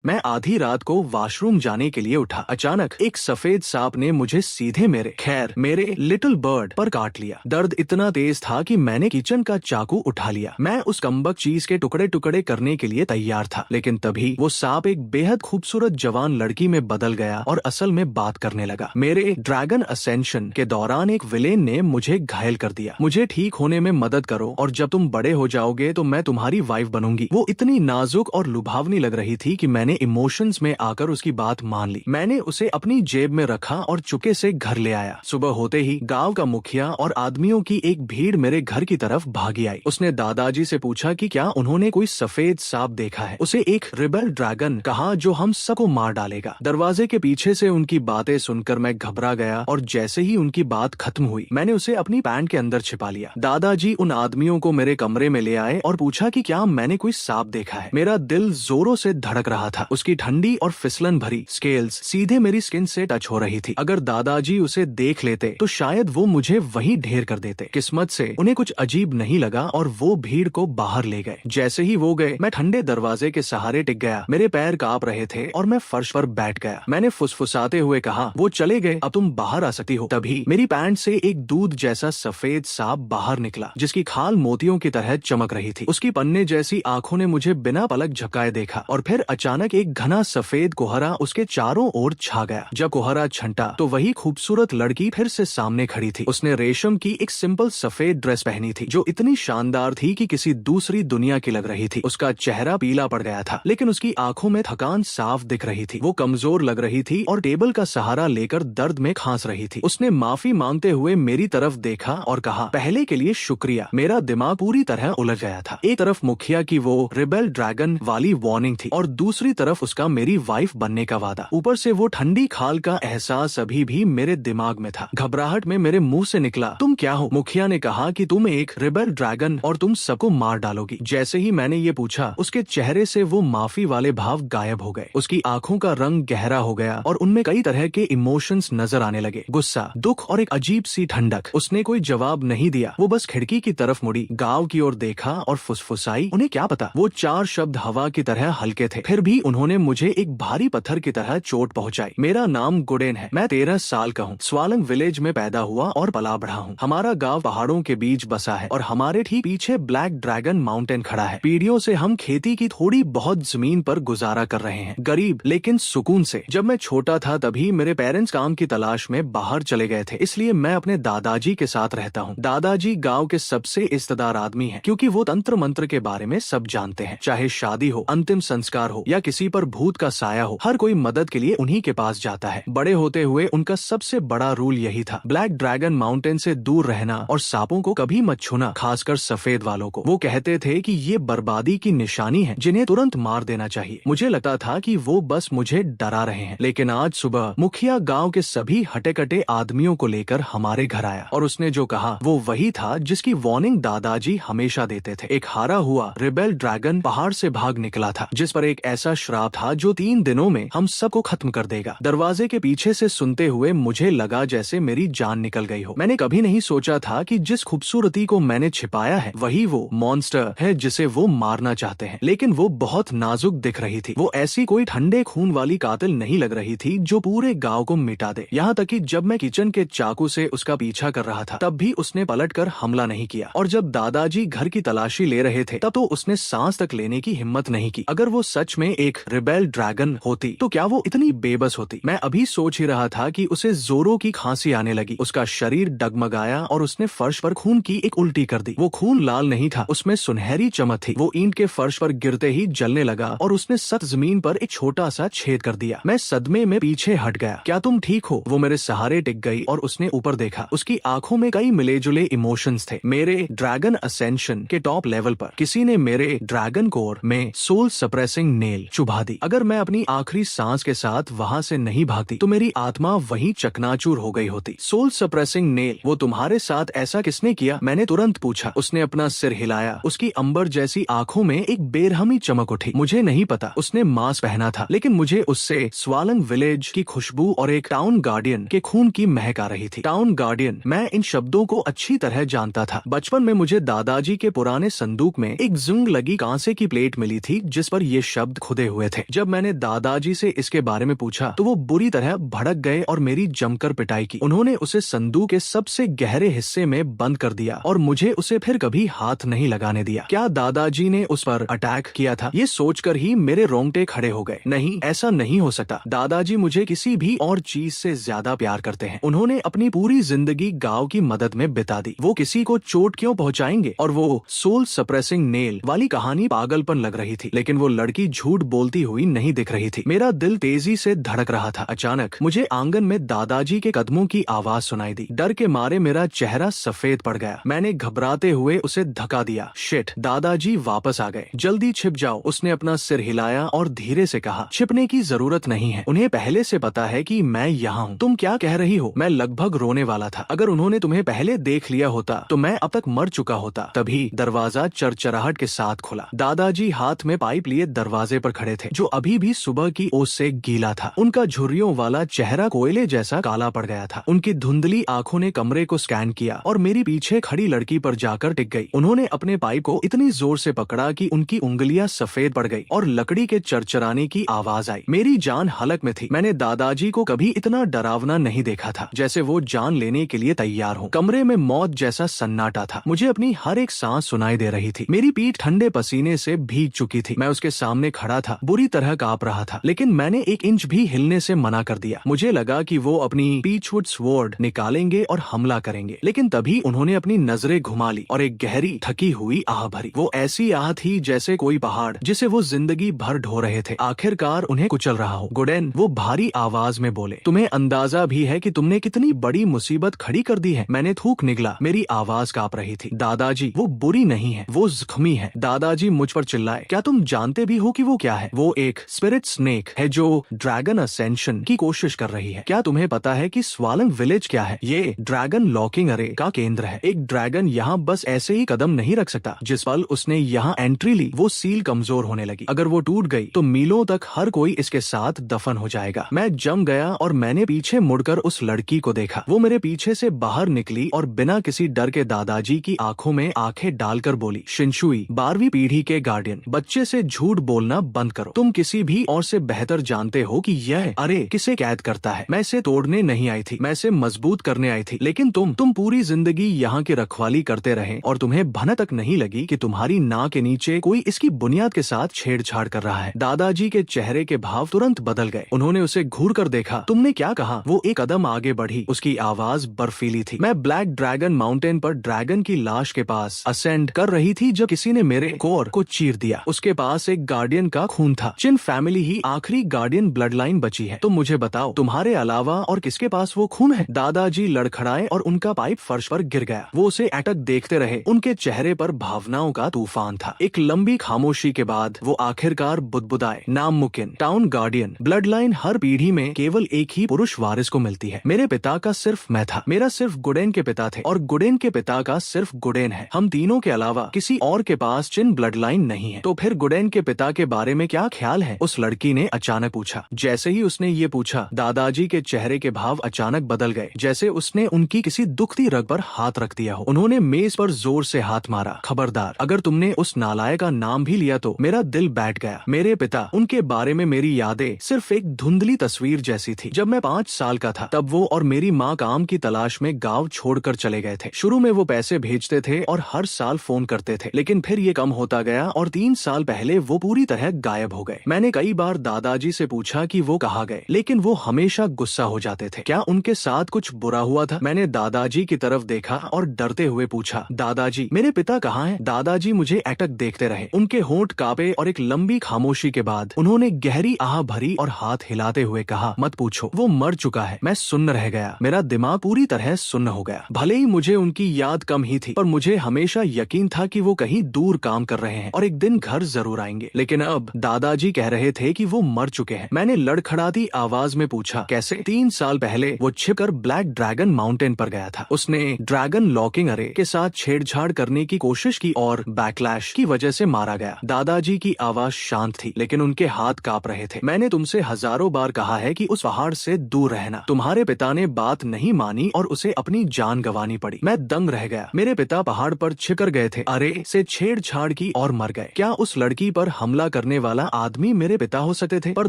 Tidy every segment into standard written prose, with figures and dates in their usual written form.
मैं आधी रात को वॉशरूम जाने के लिए उठा। अचानक एक सफेद सांप ने मुझे सीधे मेरे लिटिल बर्ड पर काट लिया। दर्द इतना तेज था कि मैंने किचन का चाकू उठा लिया। मैं उस कम्बक चीज के टुकड़े टुकड़े करने के लिए तैयार था, लेकिन तभी वो सांप एक बेहद खूबसूरत जवान लड़की में बदल गया और असल में बात करने लगा। मेरे ड्रैगन असेंशन के दौरान एक विलेन ने मुझे घायल कर दिया। मुझे ठीक होने में मदद करो और जब तुम बड़े हो जाओगे तो मैं तुम्हारी वाइफ बनूंगी। वो इतनी नाजुक और लुभावनी लग रही थी कि मैंने इमोशंस में आकर उसकी बात मान ली। मैंने उसे अपनी जेब में रखा और चुपके से घर ले आया। सुबह होते ही गांव का मुखिया और आदमियों की एक भीड़ मेरे घर की तरफ भागी आई। उसने दादाजी से पूछा कि क्या उन्होंने कोई सफेद सांप देखा है। उसे एक रिबेल ड्रैगन कहा जो हम सबको मार डालेगा। दरवाजे के पीछे से उनकी बातें सुनकर मैं घबरा गया और जैसे ही उनकी बात खत्म हुई मैंने उसे अपनी पैंट के अंदर छिपा लिया। दादाजी उन आदमियों को मेरे कमरे में ले आए और पूछा कि क्या मैंने कोई सांप देखा है। मेरा दिल जोरों से धड़क रहा था। उसकी ठंडी और फिसलन भरी स्केल्स सीधे मेरी स्किन से टच हो रही थी। अगर दादाजी उसे देख लेते तो शायद वो मुझे वहीं ढेर कर देते। किस्मत से उन्हें कुछ अजीब नहीं लगा और वो भीड़ को बाहर ले गए। जैसे ही वो गए मैं ठंडे दरवाजे के सहारे टिक गया। मेरे पैर कांप रहे थे और मैं फर्श पर बैठ गया। मैंने फुसफुसाते हुए कहा, वो चले गए, अब तुम बाहर आ सकती हो। तभी मेरी पैंट से एक दूध जैसा सफेद सांप बाहर निकला, जिसकी खाल मोतियों की तरह चमक रही थी। उसकी पन्ने जैसी आंखों ने मुझे बिना पलक झपकाए देखा और फिर अचानक एक घना सफेद कोहरा उसके चारों ओर छा गया। जब कोहरा छंटा तो वही खूबसूरत लड़की फिर से सामने खड़ी थी। उसने रेशम की एक सिंपल सफेद ड्रेस पहनी थी जो इतनी शानदार थी कि किसी दूसरी दुनिया की लग रही थी। उसका चेहरा पीला पड़ गया था, लेकिन उसकी आंखों में थकान साफ दिख रही थी। वो कमजोर लग रही थी और टेबल का सहारा लेकर दर्द में खांस रही थी। उसने माफी मांगते हुए मेरी तरफ देखा और कहा, पहले के लिए शुक्रिया। मेरा दिमाग पूरी तरह उलझ गया था। एक तरफ मुखिया की वो रिबेल ड्रैगन वाली वार्निंग थी और दूसरी तरफ उसका मेरी वाइफ बनने का वादा। ऊपर से वो ठंडी खाल का एहसास अभी भी मेरे दिमाग में था। घबराहट में मेरे मुंह से निकला, तुम क्या हो? मुखिया ने कहा कि तुम एक रिबेल ड्रैगन और तुम सबको मार डालोगी। जैसे ही मैंने ये पूछा उसके चेहरे से वो माफी वाले भाव गायब हो गए। उसकी आंखों का रंग गहरा हो गया और उनमें कई तरह के इमोशंस नजर आने लगे, गुस्सा, दुख और एक अजीब सी ठंडक। उसने कोई जवाब नहीं दिया। वो बस खिड़की की तरफ मुड़ी, गांव की ओर देखा और फुसफुसाई, उन्हें क्या पता। वो चार शब्द हवा की तरह हल्के थे, फिर भी उन्होंने मुझे एक भारी पत्थर की तरह चोट पहुंचाई। मेरा नाम गुडेन है। मैं 13 साल का हूँ। स्वालंग विलेज में पैदा हुआ और पला बढ़ा हूँ। हमारा गांव पहाड़ों के बीच बसा है और हमारे ठीक पीछे ब्लैक ड्रैगन माउंटेन खड़ा है। पीढ़ियों से हम खेती की थोड़ी बहुत जमीन पर गुजारा कर रहे हैं, गरीब लेकिन सुकून से। जब मैं छोटा था तभी मेरे पेरेंट्स काम की तलाश में बाहर चले गए थे, इसलिए मैं अपने दादाजी के साथ रहता हूँ। दादाजी गाँव के सबसे इज्जतदार आदमी है क्योंकि वो तंत्र मंत्र के बारे में सब जानते हैं। चाहे शादी हो, अंतिम संस्कार हो या किसी पर भूत का साया हो, हर कोई मदद के लिए उन्हीं के पास जाता है। बड़े होते हुए उनका सबसे बड़ा रूल यही था, ब्लैक ड्रैगन माउंटेन से दूर रहना और सांपों को कभी मत छूना, खासकर सफेद वालों को। वो कहते थे कि ये बर्बादी की निशानी है जिन्हें तुरंत मार देना चाहिए। मुझे लगता था कि वो बस मुझे डरा रहे हैं, लेकिन आज सुबह मुखिया गांव के सभी हटे कटे आदमियों को लेकर हमारे घर आया और उसने जो कहा वो वही था जिसकी वार्निंग दादाजी हमेशा देते थे। एक हारा हुआ रिबेल ड्रैगन पहाड़ से भाग निकला था, जिस पर एक ऐसा श्राप था जो 3 दिनों में हम सबको खत्म कर देगा। दरवाजे के पीछे से सुनते हुए मुझे लगा जैसे मेरी जान निकल गई हो। मैंने कभी नहीं सोचा था कि जिस खूबसूरती को मैंने छिपाया है वही वो मॉन्स्टर है जिसे वो मारना चाहते हैं। लेकिन वो बहुत नाजुक दिख रही थी। वो ऐसी कोई ठंडे खून वाली कातिल नहीं लग रही थी जो पूरे गांव को मिटा दे। यहाँ तक कि जब मैं किचन के चाकू से उसका पीछा कर रहा था तब भी उसने पलटकर हमला नहीं किया, और जब दादाजी घर की तलाशी ले रहे थे तब तो उसने सांस तक लेने की हिम्मत नहीं की। अगर वो सच में एक रिबेल ड्रैगन होती तो क्या वो इतनी बेबस होती? मैं अभी सोच ही रहा था कि उसे जोरों की खांसी आने लगी। उसका शरीर डगमगाया और उसने फर्श पर खून की एक उल्टी कर दी। वो खून लाल नहीं था, उसमें सुनहरी चमक थी। वो ईंट के फर्श पर गिरते ही जलने लगा और उसने सख्त जमीन पर एक छोटा सा छेद कर दिया। मैं सदमे में पीछे हट गया। क्या तुम ठीक हो? वो मेरे सहारे टिक गई और उसने ऊपर देखा। उसकी आंखों में कई मिले जुले इमोशंस थे। मेरे ड्रैगन असेंशन के टॉप लेवल पर किसी ने मेरे ड्रैगन कोर में सोल सप्रेसिंग नेल चुभा दी। अगर मैं अपनी आखिरी सांस के साथ वहाँ से नहीं भागती तो मेरी आत्मा वहीं चकनाचूर हो गई होती। सोल सप्रेसिंग नेल, वो तुम्हारे साथ ऐसा किसने किया? मैंने तुरंत पूछा। उसने अपना सिर हिलाया। उसकी अंबर जैसी आंखों में एक बेरहमी चमक उठी। मुझे नहीं पता। उसने मास्क पहना था, लेकिन मुझे उससे स्वालंग विलेज की खुशबू और एक टाउन गार्डियन के खून की महक आ रही थी। टाउन गार्डियन, मैं इन शब्दों को अच्छी तरह जानता था। बचपन में मुझे दादाजी के पुराने संदूक में एक जुंग लगी कांसे की प्लेट मिली थी जिस पर ये शब्द खुदे हुए थे। जब मैंने दादाजी से इसके बारे में पूछा तो वो बुरी तरह भड़क गए और मेरी जमकर पिटाई की। उन्होंने उसे संदूक के सबसे गहरे हिस्से में बंद कर दिया और मुझे उसे फिर कभी हाथ नहीं लगाने दिया। क्या दादाजी ने उस पर अटैक किया था? ये सोचकर ही मेरे रोंगटे खड़े हो गए। नहीं, ऐसा नहीं हो सकता। दादाजी मुझे किसी भी और चीज से ज्यादा प्यार करते हैं। उन्होंने अपनी पूरी जिंदगी गांव की मदद में बिता दी। वो किसी को चोट क्यों पहुंचाएंगे? और वो सोल सप्रेसिंग नेल वाली कहानी पागलपन लग रही थी, लेकिन वो लड़की झूठ बोलती हुई नहीं दिख रही थी। मेरा दिल तेजी से धड़क रहा था। अचानक मुझे आंगन में दादाजी के कदमों की आवाज सुनाई दी। डर के मारे मेरा चेहरा सफेद पड़ गया। मैंने घबराते हुए उसे धक्का दिया। शिट, दादाजी वापस आ गए। जल्दी छिप जाओ। उसने अपना सिर हिलाया और धीरे से कहा, छिपने की जरूरत नहीं है, उन्हें पहले से पता है कि मैं यहाँ हूँ। तुम क्या कह रही हो? मैं लगभग रोने वाला था। अगर उन्होंने तुम्हें पहले देख लिया होता तो मैं अब तक मर चुका होता। तभी दरवाजा चरचराहट के साथ खुला। दादाजी हाथ में पाइप लिए दरवाजे पर खड़े थे, जो अभी भी सुबह की ओस से गीला था। उनका झुर्रियों वाला चेहरा कोयले जैसा काला पड़ गया था। उनकी धुंधली आंखों ने कमरे को स्कैन किया और मेरी पीछे खड़ी लड़की पर जाकर टिक गई। उन्होंने अपने पाइप को इतनी जोर से पकड़ा कि उनकी उंगलियां सफेद पड़ गई और लकड़ी के चरचराने की आवाज आई। मेरी जान हलक में थी। मैंने दादाजी को कभी इतना डरावना नहीं देखा था, जैसे वो जान लेने के लिए तैयार हो। कमरे में मौत जैसा सन्नाटा था। मुझे अपनी हर एक सांस सुनाई दे रही थी। मेरी पीठ ठंडे पसीने से भीग चुकी थी। मैं उसके सामने खड़ा था, बुरी तरह कांप रहा था, लेकिन मैंने एक इंच भी हिलने से मना कर दिया। मुझे लगा कि वो अपनी पीचवुड स्वॉर्ड निकालेंगे और हमला करेंगे, लेकिन तभी उन्होंने अपनी नजरें घुमा ली और एक गहरी थकी हुई आह भरी। वो ऐसी आह थी जैसे कोई पहाड़ जिसे वो जिंदगी भर ढो रहे थे आखिरकार उन्हें कुचल रहा हो। गुडेन, वो भारी आवाज में बोले, तुम्हें अंदाजा भी है कि तुमने कितनी बड़ी मुसीबत खड़ी कर दी है? मैंने थूक निकला। मेरी आवाज कांप रही थी। दादाजी, वो बुरी नहीं है, वो जख्मी है। दादाजी मुझ पर चिल्लाए, क्या तुम जानते भी हो कि वो क्या है? वो एक स्पिरिट स्नेक है जो ड्रैगन असेंशन की कोशिश कर रही है। क्या तुम्हें पता है कि स्वालंग विलेज क्या है? ये ड्रैगन लॉकिंग अरे का केंद्र है। एक ड्रैगन यहाँ बस ऐसे ही कदम नहीं रख सकता। जिस पल उसने यहाँ एंट्री ली, वो सील कमजोर होने लगी। अगर वो टूट गई तो मीलों तक हर कोई इसके साथ दफन हो जाएगा। मैं जम गया और मैंने पीछे मुड़कर उस लड़की को देखा। वो मेरे पीछे से बाहर निकली और बिना किसी डर के दादाजी की आंखों में आंखें डालकर बोली, शिनशुई, 12वीं पीढ़ी के गार्डियन, बच्चे से झूठ बोलना बंद करो। तुम किसी भी और से बेहतर जानते हो कि यह अरे किसे कैद करता है। मैं इसे तोड़ने नहीं आई थी, मैं इसे मजबूत करने आई थी। लेकिन तुम पूरी जिंदगी यहाँ की रखवाली करते रहे और तुम्हें भनक तक नहीं लगी कि तुम्हारी नाक के नीचे कोई इसकी बुनियाद के साथ छेड़छाड़ कर रहा है। दादाजी के चेहरे के भाव तुरंत बदल गए। उन्होंने उसे घूर कर देखा। तुमने क्या कहा? वो एक कदम आगे बढ़ी। उसकी आवाज बर्फीली थी। मैं ब्लैक ड्रैगन माउंटेन पर ड्रैगन की लाश के पास असेंड कर रही थी जब किसी ने मेरे कोर को चीर दिया। उसके पास एक गार्डियन का खून था। चिन फैमिली ही आखिरी गार्डियन ब्लड लाइन बची है। तुम मुझे बताओ, तुम्हारे अलावा और किसके पास वो खून है? दादाजी लड़खड़ाए और उनका पाइप फर्श पर गिर गया। वो उसे अटक देखते रहे। उनके चेहरे पर भावनाओं का तूफान था। एक लंबी खामोशी के बाद वो आखिरकार बुदबुदाए, नामुमकिन, टाउन गार्डियन ब्लड लाइन हर पीढ़ी में केवल एक ही पुरुष वारिस को मिलती है। मेरे पिता का सिर्फ मैं था। मेरा सिर्फ गुडेन के पिता थे और गुडेन के पिता का सिर्फ गुडेन है। हम तीनों के अलावा किसी और के पास चिन ब्लड लाइन नहीं है। तो फिर गुडेन के पिता के बारे में क्या ख्याल है? उस लड़की ने अचानक पूछा। जैसे ही उसने ये पूछा, दादाजी के चेहरे के भाव अचानक बदल गए, जैसे उसने उनकी किसी दुखती रग पर हाथ रख दिया हो। उन्होंने मेज पर जोर से हाथ मारा। खबरदार, अगर तुमने उस नालायक का नाम भी लिया तो। मेरा दिल बैठ गया। मेरे पिता, उनके बारे में मेरी यादें सिर्फ एक धुंधली तस्वीर जैसी थी। जब मैं 5 साल का था तब वो और मेरी माँ काम की तलाश में गांव छोड़कर चले गए थे। शुरू में वो पैसे भेजते थे और हर साल फोन करते थे, लेकिन फिर ये कम होता गया और 3 साल पहले वो पूरी तरह गायब हो गए। मैंने कई बार दादाजी से पूछा कि वो कहाँ गए, लेकिन वो हमेशा गुस्सा हो जाते थे। क्या उनके साथ कुछ बुरा हुआ था? मैंने दादाजी की तरफ देखा और डरते हुए पूछा, दादाजी, मेरे पिता कहाँ हैं? दादाजी मुझे अटक देखते रहे। उनके होंठ कांपे और एक लंबी खामोशी के बाद उन्होंने गहरी आह भरी और हाथ हिलाते हुए कहा, मत पूछो, वो मर चुका है। मैं सुन्न रह गया। मेरा दिमाग पूरी तरह सुन्न हो गया। भले ही मुझे उनकी याद कम ही थी, पर मुझे हमेशा यकीन था कि वो कहीं दूर काम कर रहे हैं और एक दिन घर जरूर आएंगे। लेकिन अब दादाजी कह रहे थे कि वो मर चुके हैं। मैंने लड़खड़ाती आवाज में पूछा, कैसे? 3 साल पहले वो छिपकर ब्लैक ड्रैगन माउंटेन पर गया था। उसने ड्रैगन लॉकिंग अरे के साथ छेड़छाड़ करने की कोशिश की और बैकलैश की वजह से मारा गया। दादाजी की आवाज शांत थी, लेकिन उनके हाथ कांप रहे थे। मैंने तुमसे हजारों बार कहा है कि उस पहाड़ से दूर रहना। तुम्हारे पिता ने बात नहीं मानी और उसे अपनी जान गंवानी पड़ी। मैं दंग रह गया। मेरे पिता पहाड़ पर छिपकर गए थे, अरे से छेड़छाड़ की और मर गए। क्या उस लड़की पर हमला करने वाला वाला आदमी मेरे पिता हो सकते थे, पर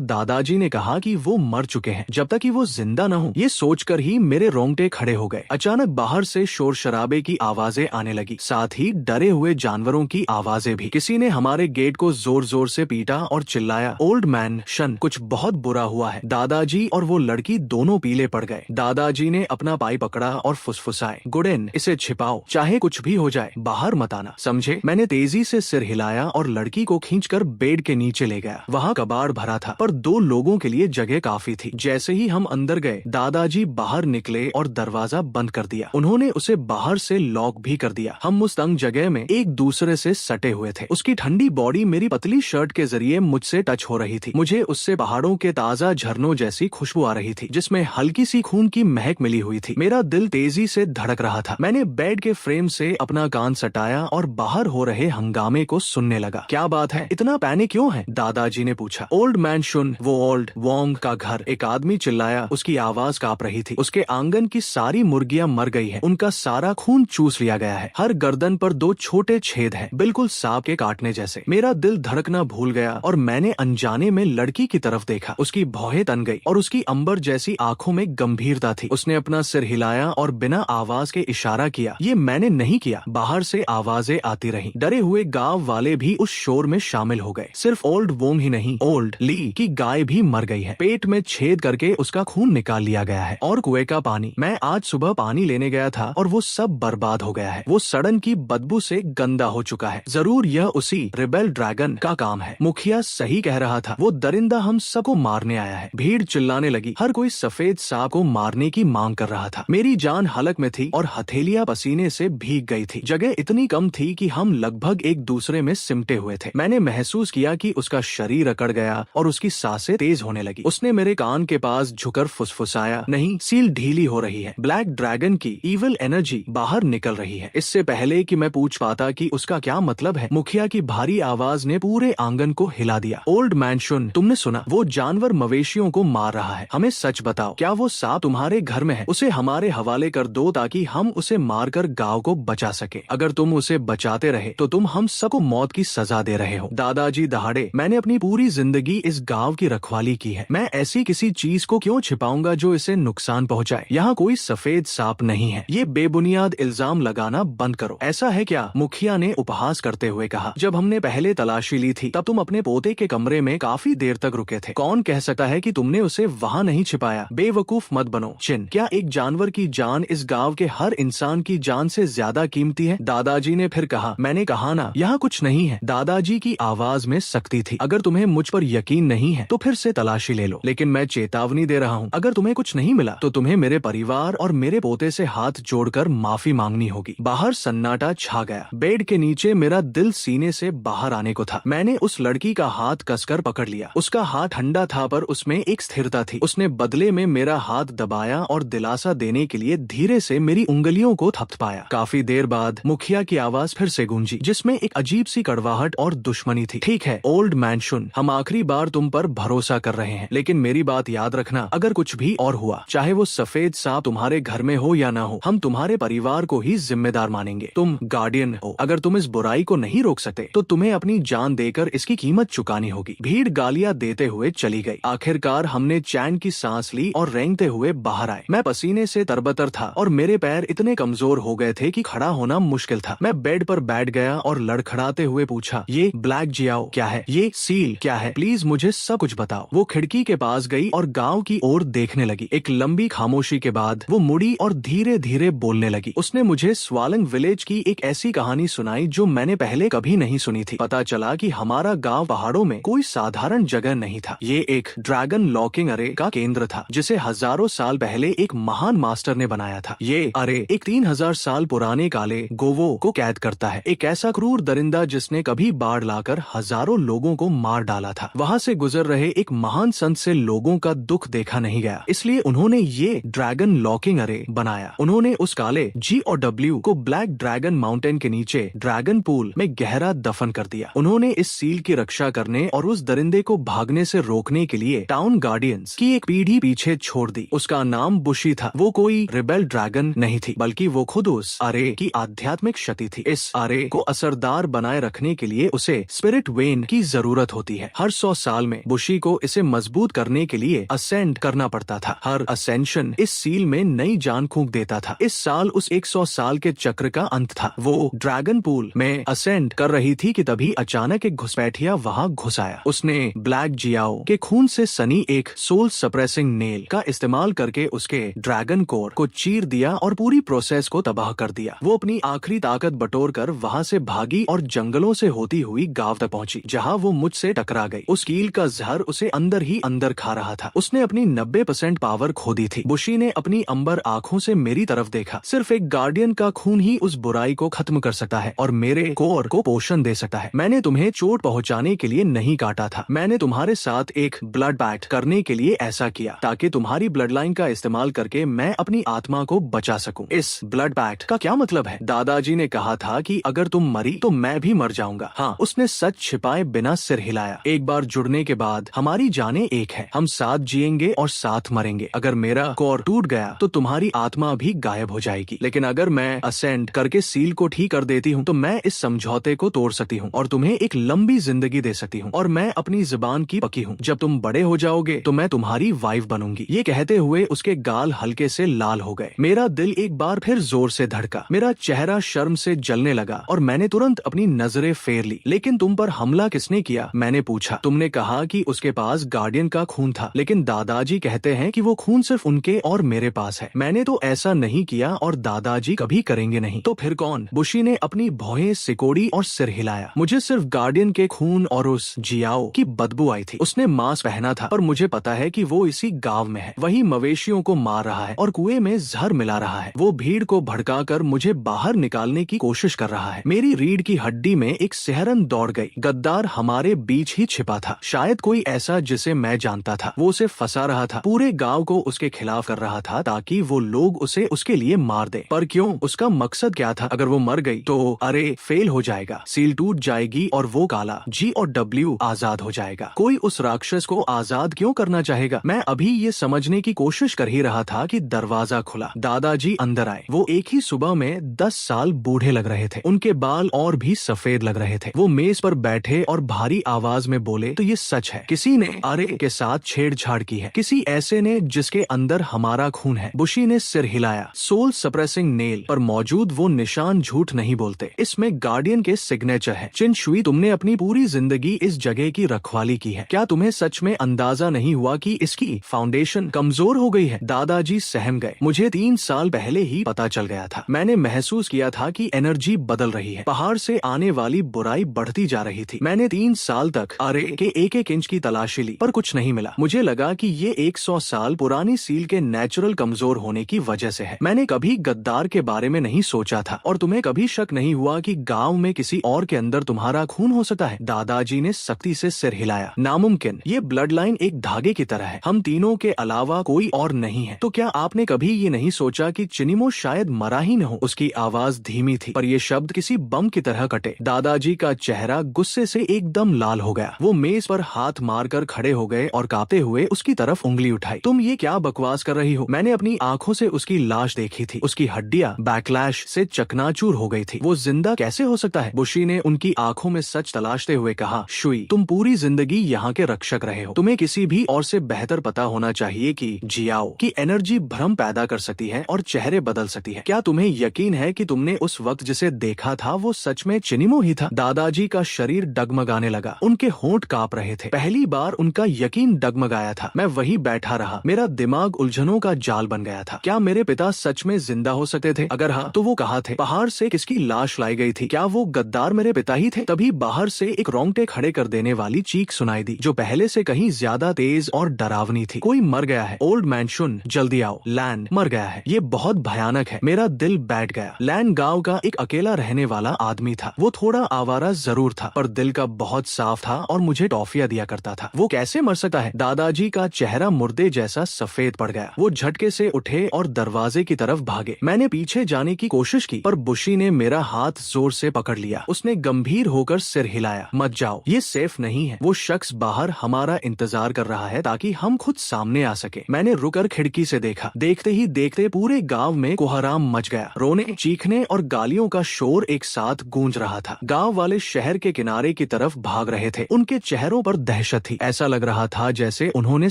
दादाजी ने कहा कि वो मर चुके हैं, जब तक कि वो जिंदा न हो। ये सोचकर ही मेरे रोंगटे खड़े हो गए। अचानक बाहर से शोर शराबे की आवाजें आने लगी, साथ ही डरे हुए जानवरों की आवाजें भी। किसी ने हमारे गेट को जोर जोर से पीटा और चिल्लाया, ओल्ड मैन शन, कुछ बहुत बुरा हुआ है। दादाजी और वो लड़की दोनों पीले पड़ गए। दादाजी ने अपना पाई पकड़ा और फुसफुसाए, गुडेन, इसे छिपाओ, चाहे कुछ भी हो जाए, बाहर मत आना, समझे? मैंने तेजी से सिर हिलाया और लड़की को खींचकर बेड के नीचे ले गया। वहाँ कबाड़ भरा था, पर 2 लोगों के लिए जगह काफी थी। जैसे ही हम अंदर गए, दादाजी बाहर निकले और दरवाजा बंद कर दिया। उन्होंने उसे बाहर से लॉक भी कर दिया। हम उस तंग जगह में एक दूसरे से सटे हुए थे। उसकी ठंडी बॉडी मेरी पतली शर्ट के जरिए मुझसे टच हो रही थी। मुझे उससे पहाड़ों के ताजा झरनों जैसी खुशबू आ रही थी, जिसमें हल्की सी खून की महक मिली हुई थी। मेरा दिल तेजी से धड़क रहा था। मैंने बेड के फ्रेम से अपना कान सटाया और बाहर हो रहे हंगामे को सुनने लगा। क्या बात है, इतना पैनिक क्यों है? दादाजी ने पूछा। ओल्ड मैन शुन, वो ओल्ड वोंग का घर, एक आदमी चिल्लाया। उसकी आवाज कांप रही थी। उसके आंगन की सारी मुर्गियां मर गई हैं। उनका सारा खून चूस लिया गया है। हर गर्दन पर 2 छोटे छेद हैं, बिल्कुल सांप के काटने जैसे। मेरा दिल धड़कना भूल गया और मैंने अनजाने में लड़की की तरफ देखा। उसकी भौहें तन गई और उसकी अंबर जैसी आंखों में गंभीरता थी। उसने अपना सिर हिलाया और बिना आवाज के इशारा किया। ये मैंने नहीं किया। बाहर से आवाजें आती रहीं। डरे हुए गांव वाले भी उस शोर में शामिल हो गए। सिर्फ ओल्ड वोंग ही नहीं, ओल्ड ली की गाय भी मर गई है। पेट में छेद करके उसका खून निकाल लिया गया है। और कुएं का पानी, मैं आज सुबह पानी लेने गया था और वो सब बर्बाद हो गया है। वो सड़न की बदबू से गंदा हो चुका है। जरूर यह उसी रिबेल ड्रैगन का काम है। मुखिया सही कह रहा था, वो दरिंदा हम सबको मारने आया है। भीड़ चिल्लाने लगी। हर कोई सफेद सांप को मारने की मांग कर रहा था। मेरी जान हलक में थी और हथेलियां पसीने से भीग गई थी। जगह इतनी कम थी कि हम लगभग एक दूसरे में सिमटे हुए थे। मैंने महसूस किया कि उसका शरीर अकड़ गया और उसकी सांसें तेज होने लगी। उसने मेरे कान के पास झुकर फुसफुसाया, नहीं, सील ढीली हो रही है। ब्लैक ड्रैगन की इविल एनर्जी बाहर निकल रही है। इससे पहले कि मैं पूछ पाता कि उसका क्या मतलब है, मुखिया की भारी आवाज ने पूरे आंगन को हिला दिया। ओल्ड मैन शुन, तुमने सुना? वो जानवर मवेशियों को मार रहा है। हमें सच बताओ, क्या वो सांप तुम्हारे घर में है? उसे हमारे हवाले कर दो ताकि हम उसे मारकर गांव को बचा सके। अगर तुम उसे बचाते रहे तो तुम हम सबको मौत की सजा दे रहे हो। दादाजी दहाड़े, मैंने अपनी पूरी जिंदगी इस गांव की रखवाली की है। मैं ऐसी किसी चीज को क्यों छिपाऊंगा जो इसे नुकसान पहुंचाए? यहाँ कोई सफेद सांप नहीं है। ये बेबुनियाद इल्जाम लगाना बंद करो। ऐसा है क्या? मुखिया ने उपहास करते हुए कहा। जब हमने पहले तलाशी ली थी तब तुम अपने पोते के कमरे में काफी देर तक रुके थे। कौन कह सकता है कि तुमने उसे वहाँ नहीं छिपाया? बेवकूफ मत बनो। चिन, क्या एक जानवर की जान इस गांव के हर इंसान की जान से ज्यादा कीमती है? दादाजी ने फिर कहा। मैंने कहा ना, यहाँ कुछ नहीं है। दादाजी की आवाज में सख्ती थी। अगर तुम्हें मुझ पर यकीन नहीं है तो फिर से तलाशी ले लो, लेकिन मैं चेतावनी दे रहा हूँ, अगर तुम्हें कुछ नहीं मिला तो तुम्हें मेरे परिवार और मेरे पोते से हाथ जोड़कर माफी मांगनी होगी। बाहर सन्नाटा छा गया। बेड के नीचे मेरा दिल सीने से बाहर आने को था। मैंने उस लड़की का हाथ कसकर पकड़ लिया। उसका हाथ ठंडा था पर उसमें एक स्थिरता थी। उसने बदले में मेरा हाथ दबाया और दिलासा देने के लिए धीरे से मेरी उंगलियों को थपथपाया। काफी देर बाद मुखिया की आवाज फिर से गूंजी, जिसमें एक अजीब सी कड़वाहट और दुश्मनी थी। ठीक है ओल्ड मैन शुन, हम आखिरी बार तुम पर भरोसा कर रहे हैं, लेकिन मेरी बात याद रखना, अगर कुछ भी और हुआ, चाहे वो सफेद सांप तुम्हारे घर में हो या ना हो, हम तुम्हारे परिवार को ही जिम्मेदार मानेंगे। तुम गार्डियन हो। अगर तुम इस बुराई को नहीं रोक सकते तो तुम्हें अपनी जान देकर इसकी कीमत चुकानी होगी। भीड़ गालियां देते हुए चली गई। आखिरकार हमने चैन की सांस ली और रेंगते हुए बाहर आए। मैं पसीने से तरबतर था और मेरे पैर इतने कमजोर हो गए थे कि खड़ा होना मुश्किल था। मैं बेड पर बैठ गया और लड़खड़ाते हुए पूछा, ये ब्लैक जियाओ क्या है? ये सील क्या है? प्लीज मुझे सब कुछ बताओ। वो खिड़की के पास गई और गांव की ओर देखने लगी। एक लंबी खामोशी के बाद वो मुड़ी और धीरे धीरे बोलने लगी। उसने मुझे स्वालंग विलेज की एक ऐसी कहानी सुनाई जो मैंने पहले कभी नहीं सुनी थी। पता चला कि हमारा गांव पहाड़ों में कोई साधारण जगह नहीं था। ये एक ड्रैगन लॉकिंग अरे का केंद्र था, जिसे हजारों साल पहले एक महान मास्टर ने बनाया था। ये अरे एक 3000 साल पुराने काले गोवो को कैद करता है, एक ऐसा क्रूर दरिंदा जिसने कभी बाढ़ लाकर हजारों लोगों को मार डाला था। वहाँ से गुजर रहे एक महान संत से लोगों का दुख देखा नहीं गया, इसलिए उन्होंने ये ड्रैगन लॉकिंग अरे बनाया। उन्होंने उस काले GOW को ब्लैक ड्रैगन माउंटेन के नीचे ड्रैगन पूल में गहरा दफन कर दिया। उन्होंने इस सील की रक्षा करने और उस दरिंदे को भागने से रोकने के लिए टाउन गार्डियंस की एक पीढ़ी पीछे छोड़ दी। उसका नाम बुशी था। वो कोई रिबेल ड्रैगन नहीं थी, बल्कि वो खुद उस अरे की आध्यात्मिक शक्ति थी। इस अरे को असरदार बनाए रखने के लिए उसे स्पिरिट वेन की जरूरत होती है। हर 100 साल में बुशी को इसे मजबूत करने के लिए असेंड करना पड़ता था। हर असेंशन इस सील में नई जान फूंक देता था। इस साल उस 100 साल के चक्र का अंत था। वो ड्रैगन पूल में असेंड कर रही थी कि तभी अचानक एक घुसपैठिया वहाँ घुस आया। उसने ब्लैक जियाओ के खून से सनी एक सोल सप्रेसिंग नेल का इस्तेमाल करके उसके ड्रैगन कोर को चीर दिया और पूरी प्रोसेस को तबाह कर दिया। वो अपनी आखिरी ताकत बटोर कर वहाँ से भागी और जंगलों से होती हुई गांव तक पहुंची, जहाँ वो मुझसे टकरा गई। उस कील का जहर उसे अंदर ही अंदर खा रहा था। उसने अपनी 90% पावर खो दी थी। बुशी ने अपनी अंबर आंखों से मेरी तरफ देखा। सिर्फ एक गार्डियन का खून ही उस बुराई को खत्म कर सकता है और मेरे कोर को पोषण दे सकता है। मैंने तुम्हें चोट पहुंचाने के लिए नहीं काटा था। मैंने तुम्हारे साथ एक ब्लड पैक्ट करने के लिए ऐसा किया ताकि तुम्हारी ब्लड लाइन का इस्तेमाल करके मैं अपनी आत्मा को बचा सकूं। इस ब्लड पैक्ट का क्या मतलब है? दादाजी ने कहा था कि अगर तुम मरी तो मैं भी मर जाऊंगा। हाँ, उसने सच छिपाए बिना सिर हिलाया। एक बार जुड़ने के बाद हमारी जानें एक है। हम साथ जिएंगे और साथ मरेंगे। अगर मेरा कोर टूट गया तो तुम्हारी आत्मा भी गायब हो जाएगी, लेकिन अगर मैं असेंड करके सील को ठीक कर देती हूँ तो मैं इस समझौते को तोड़ सकती हूँ और तुम्हें एक लंबी जिंदगी दे सकती हूँ। और मैं अपनी जुबान की पकी हूँ। जब तुम बड़े हो जाओगे तो मैं तुम्हारी वाइफ बनूंगी। ये कहते हुए उसके गाल हल्के से लाल हो गए। मेरा दिल एक बार फिर जोर से धड़का। मेरा चेहरा शर्म से जलने लगा और मैंने तुरंत अपनी नजरें फेर ली। लेकिन तुम पर हमला किसने किया? मैंने पूछा। तुमने कहा कि उसके पास गार्डियन का खून था, लेकिन दादाजी कहते हैं कि वो खून सिर्फ उनके और मेरे पास है। मैंने तो ऐसा नहीं किया और दादाजी कभी करेंगे नहीं। तो फिर कौन? बुशी ने अपनी भौहें सिकोड़ी और सिर हिलाया। मुझे सिर्फ गार्डियन के खून और उस जियाओ की बदबू आई थी। उसने मास्क पहना था, पर मुझे पता है कि वो इसी गांव में है। वही मवेशियों को मार रहा है और कुएं में जहर मिला रहा है। वो भीड़ को भड़काकर मुझे बाहर निकालने की कोशिश कर रहा है। मेरी रीढ़ की हड्डी में एक सिहरन दौड़ गई। गद्दार हमारे बीच ही छिपा था, शायद कोई ऐसा जिसे मैं जानता था। वो उसे फंसा रहा था, पूरे गांव को उसके खिलाफ कर रहा था ताकि वो लोग उसे उसके लिए मार दे। पर क्यों? उसका मकसद क्या था? अगर वो मर गई तो अरे फेल हो जाएगा, सील टूट जाएगी और वो काला जी और डब्ल्यू आजाद हो जाएगा। कोई उस राक्षस को आजाद क्यों करना चाहेगा? मैं अभी ये समझने की कोशिश कर ही रहा था कि दरवाजा खुला। दादाजी अंदर आए। वो एक ही सुबह में 10 साल बूढ़े लग रहे थे। उनके बाल और भी सफेद लग रहे थे। वो मेज पर बैठे और भारी आवाज में बोले, तो ये सच है, किसी ने अरे के साथ छेड़छाड़ की है, किसी ऐसे ने जिसके अंदर हमारा खून है। बुशी ने सिर हिलाया। सोल सप्रेसिंग नेल पर मौजूद वो निशान झूठ नहीं बोलते। इसमें गार्डियन के सिग्नेचर है। चिन शुई, तुमने अपनी पूरी जिंदगी इस जगह की रखवाली की है। क्या तुम्हें सच में अंदाजा नहीं हुआ कि इसकी फाउंडेशन कमजोर हो गई है? दादाजी सहम गए। मुझे 3 साल पहले ही पता चल गया था। मैंने महसूस किया था कि एनर्जी बदल रही है। पहाड़ से आने वाली बुराई बढ़ती जा रही थी। मैंने 3 साल तक अरे के एक इंच की तलाशी ली, पर कुछ नहीं मिला। मुझे लगा कि ये 100 साल पुरानी सील के नेचुरल कमजोर होने की वजह से है। मैंने कभी गद्दार के बारे में नहीं सोचा था। और तुम्हें कभी शक नहीं हुआ कि गांव में किसी और के अंदर तुम्हारा खून हो सकता है? दादाजी ने सख्ती से सिर हिलाया। नामुमकिन। ये ब्लड लाइन एक धागे की तरह है। हम तीनों के अलावा कोई और नहीं है। तो क्या आपने कभी ये नहीं सोचा कि चिनिमो शायद मरा ही न हो? उसकी आवाज धीमी थी, पर ये शब्द किसी बम की तरह कटे। दादाजी का चेहरा गुस्से से एकदम लाल हो गया। वो मेज पर हाथ मारकर खड़े हो गए और कांपते हुए उसकी तरफ उंगली उठाई। तुम ये क्या बकवास कर रही हो? मैंने अपनी आंखों से उसकी लाश देखी थी। उसकी हड्डियां बैकलैश से चकनाचूर हो गई थी। वो जिंदा कैसे हो सकता है? बुशी ने उनकी आंखों में सच तलाशते हुए कहा, शुई, तुम पूरी जिंदगी यहाँ के रक्षक रहे हो। तुम्हें किसी भी और से बेहतर पता होना चाहिए कि जियाओ की एनर्जी भ्रम पैदा कर सकती है और चेहरे बदल सकती है। क्या तुम्हें यकीन है कि तुमने उस वक्त जिसे देखा था वो सच में चिनिमो ही था? दादाजी का शरीर डगमगाने लगा। उनके होंठ कांप रहे थे। पहली बार उनका यकीन डगमगाया था। मैं वही बैठा रहा। मेरा दिमाग उलझनों का जाल बन गया था। क्या मेरे पिता सच में जिंदा हो सकते थे? अगर हाँ, तो वो कहाँ थे? पहाड़ से किसकी लाश लाई गई थी? क्या वो गद्दार मेरे पिता ही थे? तभी बाहर से एक रोंगटे खड़े कर देने वाली चीख सुनाई दी, जो पहले से कहीं ज्यादा तेज और डरावनी थी। कोई मर गया है। ओल्ड मैन सुन, जल्दी आओ। लैन मर गया है। ये बहुत भयानक है। मेरा दिल बैठ गया। लैन गांव का एक अकेला रहने वाला आदमी था। वो थोड़ा आवारा जरूर था, पर दिल का बहुत साफ था और मुझे टॉफियां दिया करता था। वो कैसे मर सकता है? दादाजी का चेहरा मुर्दे जैसा सफेद पड़ गया। वो झटके से उठे और दरवाजे की तरफ भागे। मैंने पीछे जाने की कोशिश की, पर बुशी ने मेरा हाथ जोर से पकड़ लिया। उसने गंभीर होकर सिर हिलाया। मत जाओ, ये सेफ नहीं है। वो शख्स बाहर हमारा इंतजार कर रहा है ताकि हम खुद सामने आ सके। मैंने रुकर खिड़की से देखा। देखते ही देखते पूरे गांव में कोहराम मच गया। रोने, चीखने और गालियों का शोर एक साथ गूंज रहा था। गांव वाले शहर के किनारे की तरफ भाग रहे थे। उनके चेहरों पर दहशत थी। ऐसा लग रहा था जैसे उन्होंने